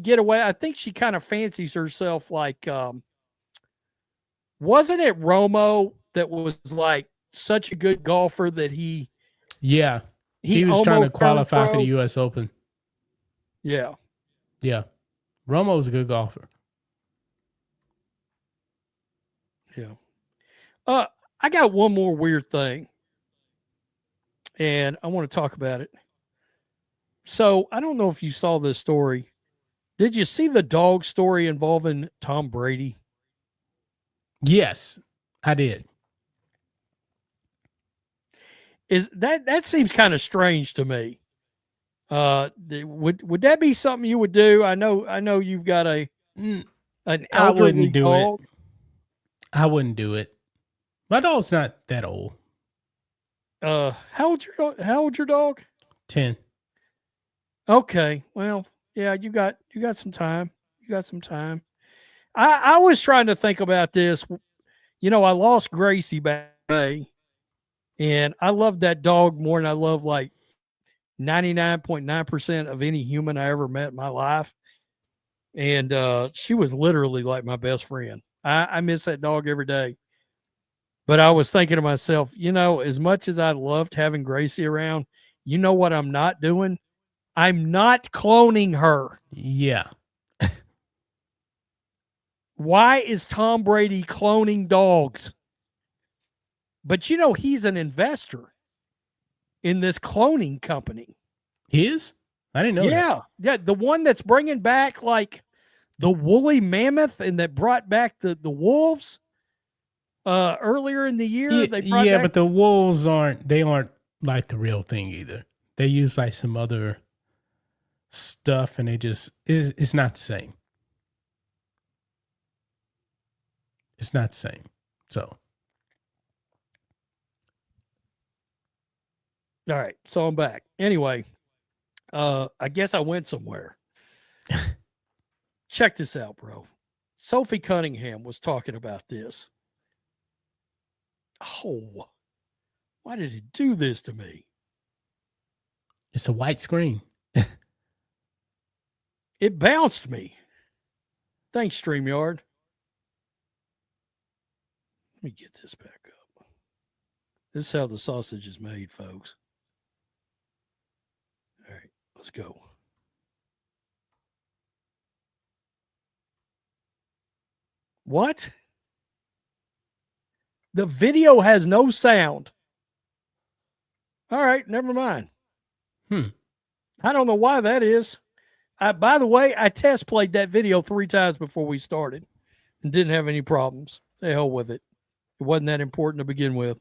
Speaker 2: get away. I think she kind of fancies herself like. Wasn't it Romo that was like such a good golfer that he
Speaker 1: was trying to
Speaker 2: almost
Speaker 1: qualify
Speaker 2: turned
Speaker 1: for the
Speaker 2: pro?
Speaker 1: U.S. Open.
Speaker 2: Yeah.
Speaker 1: Yeah, Romo's a good golfer.
Speaker 2: Yeah. I got one more weird thing, and I want to talk about it. So I don't know if you saw this story. Did you see the dog story involving Tom Brady?
Speaker 1: Yes, I did.
Speaker 2: Is that seems kind of strange to me? Would that be something you would do? I know you've got an
Speaker 1: I
Speaker 2: elderly
Speaker 1: wouldn't do
Speaker 2: dog.
Speaker 1: it. I wouldn't do it. My dog's not that old.
Speaker 2: How old's your dog?
Speaker 1: 10.
Speaker 2: Okay. Well, yeah, you got some time. You got some time. I was trying to think about this. You know, I lost Gracie back in May, and I love that dog more than I love like 99.9% of any human I ever met in my life. And she was literally like my best friend. I miss that dog every day. But I was thinking to myself, you know, as much as I loved having Gracie around, you know what I'm not doing? I'm not cloning her.
Speaker 1: Yeah.
Speaker 2: Why is Tom Brady cloning dogs? But you know, he's an investor in this cloning company.
Speaker 1: His? I didn't know that.
Speaker 2: Yeah. The one that's bringing back like the woolly mammoth and that brought back the wolves earlier in the year.
Speaker 1: Yeah, but the wolves aren't like the real thing either. They use like some other stuff and it's not the same. It's not the same. So.
Speaker 2: All right. So I'm back. Anyway, I guess I went somewhere. Check this out, bro. Sophie Cunningham was talking about this. Oh, why did it do this to me?
Speaker 1: It's a white screen.
Speaker 2: It bounced me. Thanks, StreamYard. Let me get this back up. This is how the sausage is made, folks. All right, let's go. What? The video has no sound. All right, never mind. I don't know why that is. By the way, I test played that video 3 times before we started and didn't have any problems. The hell with it. It wasn't that important to begin with.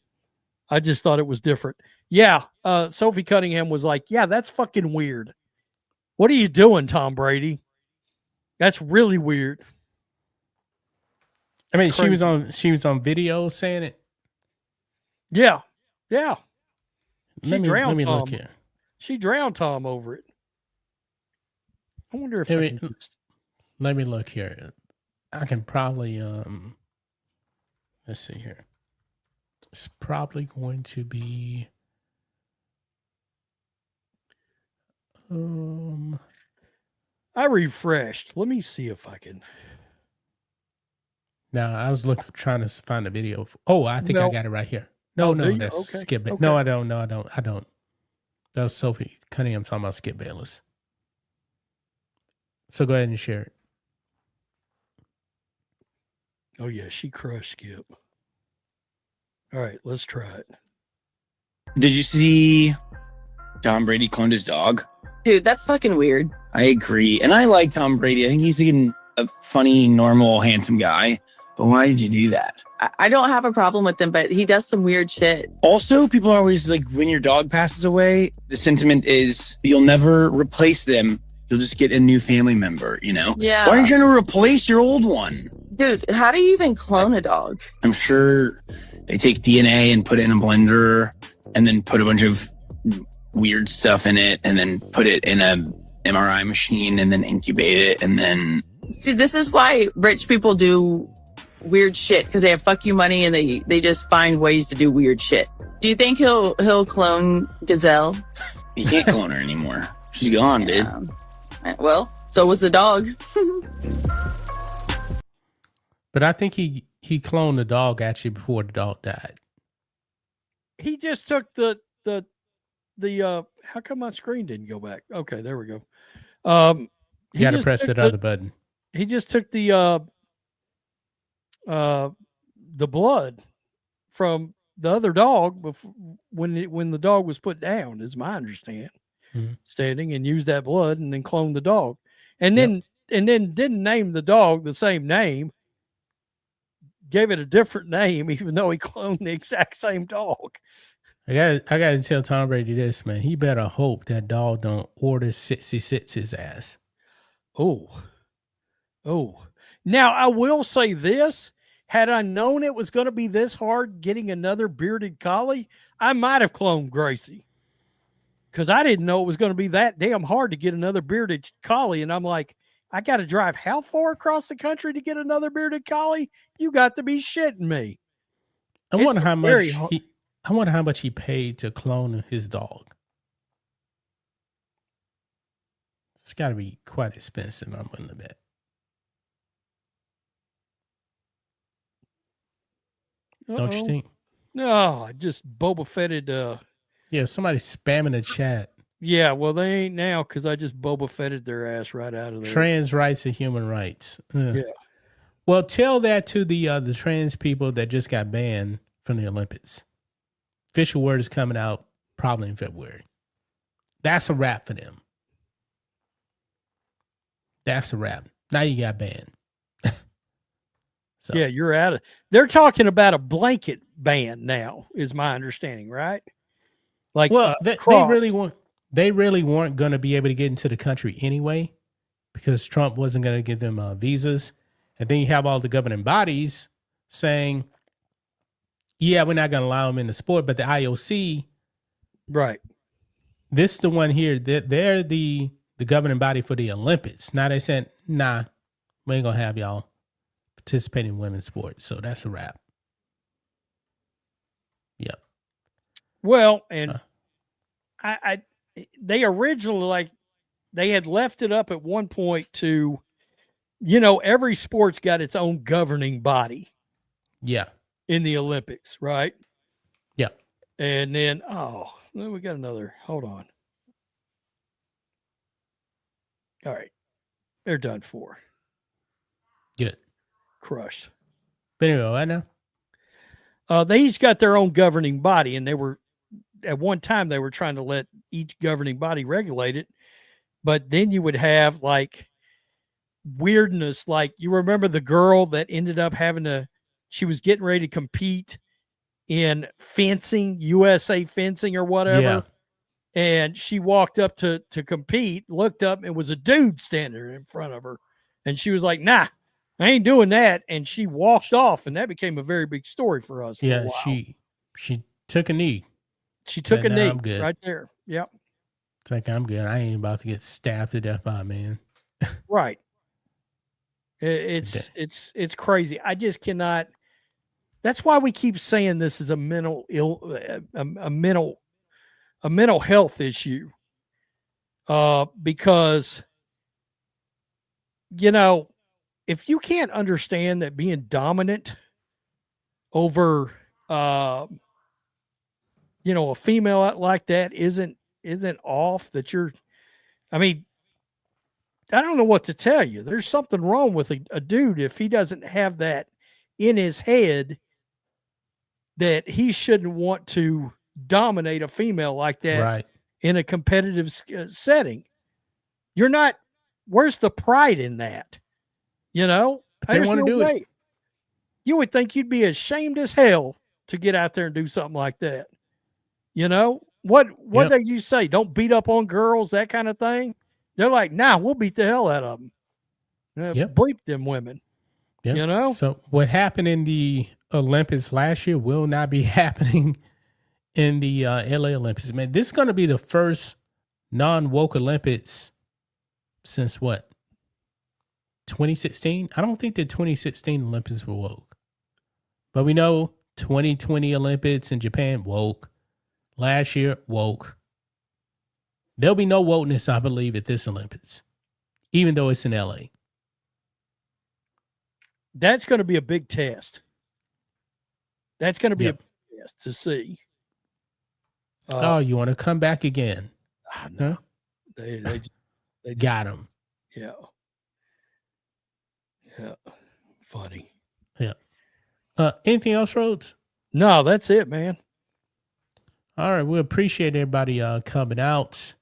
Speaker 2: I just thought it was different. Yeah, Sophie Cunningham was like, yeah, that's fucking weird. What are you doing, Tom Brady? That's really weird.
Speaker 1: I mean, she was on video saying it.
Speaker 2: Yeah. Yeah.
Speaker 1: Let me look here.
Speaker 2: She drowned Tom over it. I wonder if
Speaker 1: let me look here. I can probably let's see here. It's probably going to be
Speaker 2: I refreshed. Let me see if I can.
Speaker 1: Now I was trying to find a video. I think I got it right here. No, that's
Speaker 2: okay.
Speaker 1: Skip Bayless.
Speaker 2: Okay.
Speaker 1: No, I don't. That was Sophie Cunningham talking about Skip Bayless. So go ahead and share it.
Speaker 2: Oh yeah, she crushed Skip. All right, let's try it.
Speaker 10: Did you see Tom Brady cloned his dog?
Speaker 11: Dude, that's fucking weird.
Speaker 10: I agree. And I like Tom Brady. I think he's a funny, normal, handsome guy. But why did you do that?
Speaker 11: I don't have a problem with him, but he does some weird shit.
Speaker 10: Also, people are always like, when your dog passes away, the sentiment is you'll never replace them. You'll just get a new family member, you know?
Speaker 11: Yeah.
Speaker 10: Why are you trying to replace your old one?
Speaker 11: Dude, how do you even clone a dog?
Speaker 10: I'm sure they take DNA and put it in a blender and then put a bunch of weird stuff in it and then put it in a MRI machine and then incubate it and then...
Speaker 11: See, this is why rich people do weird shit, because they have fuck you money and they just find ways to do weird shit. Do you think he'll clone Gazelle?
Speaker 10: He can't clone her anymore. She's gone, dude.
Speaker 11: Well, so was the dog.
Speaker 1: But I think he cloned the dog actually before the dog died.
Speaker 2: He just took the how come my screen didn't go back? Okay, there we go.
Speaker 1: You got to press that other button.
Speaker 2: He just took the blood from the other dog before, when the dog was put down, is my understanding. Standing, and used that blood and then cloned the dog, and then didn't name the dog the same name. Gave it a different name, even though he cloned the exact same dog.
Speaker 1: I got to tell Tom Brady this, man. He better hope that dog don't order 66 his ass.
Speaker 2: Oh. Now, I will say this. Had I known it was going to be this hard getting another bearded collie, I might have cloned Gracie. because I didn't know it was going to be that damn hard to get another bearded collie. And I'm like, I got to drive how far across the country to get another bearded collie? You got to be shitting me.
Speaker 1: I
Speaker 2: It's
Speaker 1: wonder how
Speaker 2: very
Speaker 1: much
Speaker 2: hard.
Speaker 1: I wonder how much he paid to clone his dog. It's got to be quite expensive, I'm willing to bet. Don't you
Speaker 2: Uh-oh.
Speaker 1: think?
Speaker 2: No, I just Boba Fetted.
Speaker 1: Yeah, somebody's spamming the chat.
Speaker 2: Yeah, well, they ain't now because I just Boba Fetted their ass right out of there.
Speaker 1: Trans rights and human rights.
Speaker 2: Yeah.
Speaker 1: Well, tell that to the trans people that just got banned from the Olympics. Official word is coming out probably in February. That's a wrap for them. That's a wrap. Now you got banned. So
Speaker 2: Yeah, you're out of. They're talking about a blanket ban now, is my understanding, right? Like,
Speaker 1: well, they
Speaker 2: cross.
Speaker 1: really weren't going to be able to get into the country anyway, because Trump wasn't going to give them visas. And then you have all the governing bodies saying, yeah, we're not going to allow them in the sport. But the IOC,
Speaker 2: right?
Speaker 1: This is the one here. They're the governing body for the Olympics. Now they said, nah, we ain't going to have y'all participate in women's sports. So that's a wrap. Yep.
Speaker 2: Well, and they originally, they had left it up at one point to, every sport's got its own governing body.
Speaker 1: Yeah.
Speaker 2: In the Olympics, right?
Speaker 1: Yeah.
Speaker 2: And then, we got another. Hold on. All right. They're done for.
Speaker 1: Good.
Speaker 2: Crushed.
Speaker 1: But anyway, I know.
Speaker 2: They each got their own governing body, and they were, at one time, they were trying to let each governing body regulate it. But then you would have weirdness. Like, you remember the girl that ended up she was getting ready to compete in fencing, USA fencing or whatever.
Speaker 1: Yeah.
Speaker 2: And she walked up to compete, looked up, and was a dude standing in front of her. And she was like, nah, I ain't doing that. And she walked off, and that became a very big story for us. For a while.
Speaker 1: She took a knee.
Speaker 2: She took a knee
Speaker 1: I'm good.
Speaker 2: right there. Yep.
Speaker 1: It's like, I'm good. I ain't about to get stabbed to death by a man.
Speaker 2: Right. It's crazy. I just cannot. That's why we keep saying this is a mental health issue. Because, if you can't understand that being dominant over, a female like that isn't off, that I don't know what to tell you. There's something wrong with a dude if he doesn't have that in his head that he shouldn't want to dominate a female like that
Speaker 1: Right.
Speaker 2: in a competitive setting. You're not. Where's the pride in that?
Speaker 1: But they
Speaker 2: There's
Speaker 1: want to
Speaker 2: no
Speaker 1: do
Speaker 2: way.
Speaker 1: it.
Speaker 2: You would think you'd be ashamed as hell to get out there and do something like that. What
Speaker 1: Yep.
Speaker 2: did you say? Don't beat up on girls, that kind of thing. They're like, nah, we'll beat the hell out of them.
Speaker 1: Yep.
Speaker 2: Bleep them women.
Speaker 1: Yep. So what happened in the Olympics last year will not be happening in the LA Olympics. Man, this is going to be the first non-woke Olympics since what? 2016? I don't think the 2016 Olympics were woke. But we know 2020 Olympics in Japan, woke. Last year, woke. There'll be no wokeness, I believe, at this Olympics, even though it's in LA.
Speaker 2: That's going to be a big test. That's going to be
Speaker 1: Yep.
Speaker 2: a big test to see.
Speaker 1: Oh, you want to come back again?
Speaker 2: No.
Speaker 1: Huh?
Speaker 2: They just,
Speaker 1: Got him.
Speaker 2: Yeah. Yeah. Funny.
Speaker 1: Yeah. Anything else, Rhodes?
Speaker 2: No, that's it, man.
Speaker 1: All right. We appreciate everybody coming out.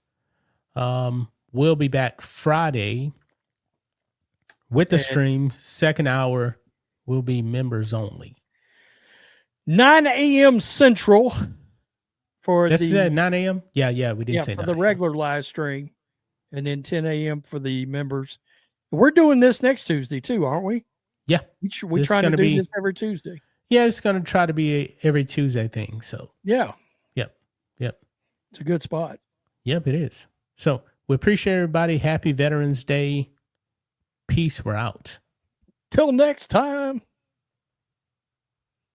Speaker 1: We'll be back Friday with the stream. Second hour will be members only.
Speaker 2: 9 a.m. Central for
Speaker 1: That's
Speaker 2: the
Speaker 1: at 9 a.m.? Yeah, we did say
Speaker 2: for
Speaker 1: 9
Speaker 2: the
Speaker 1: a.m.
Speaker 2: regular live stream, and then 10 a.m. for the members. We're doing this next Tuesday too, aren't we?
Speaker 1: Yeah.
Speaker 2: We
Speaker 1: This
Speaker 2: trying to
Speaker 1: gonna
Speaker 2: do
Speaker 1: be-
Speaker 2: this every Tuesday.
Speaker 1: Yeah, it's going to try to be every Tuesday thing. So,
Speaker 2: Yeah,
Speaker 1: yep.
Speaker 2: it's a good spot.
Speaker 1: Yep, it is. So we appreciate everybody. Happy Veterans Day. Peace. We're out.
Speaker 2: Till next time.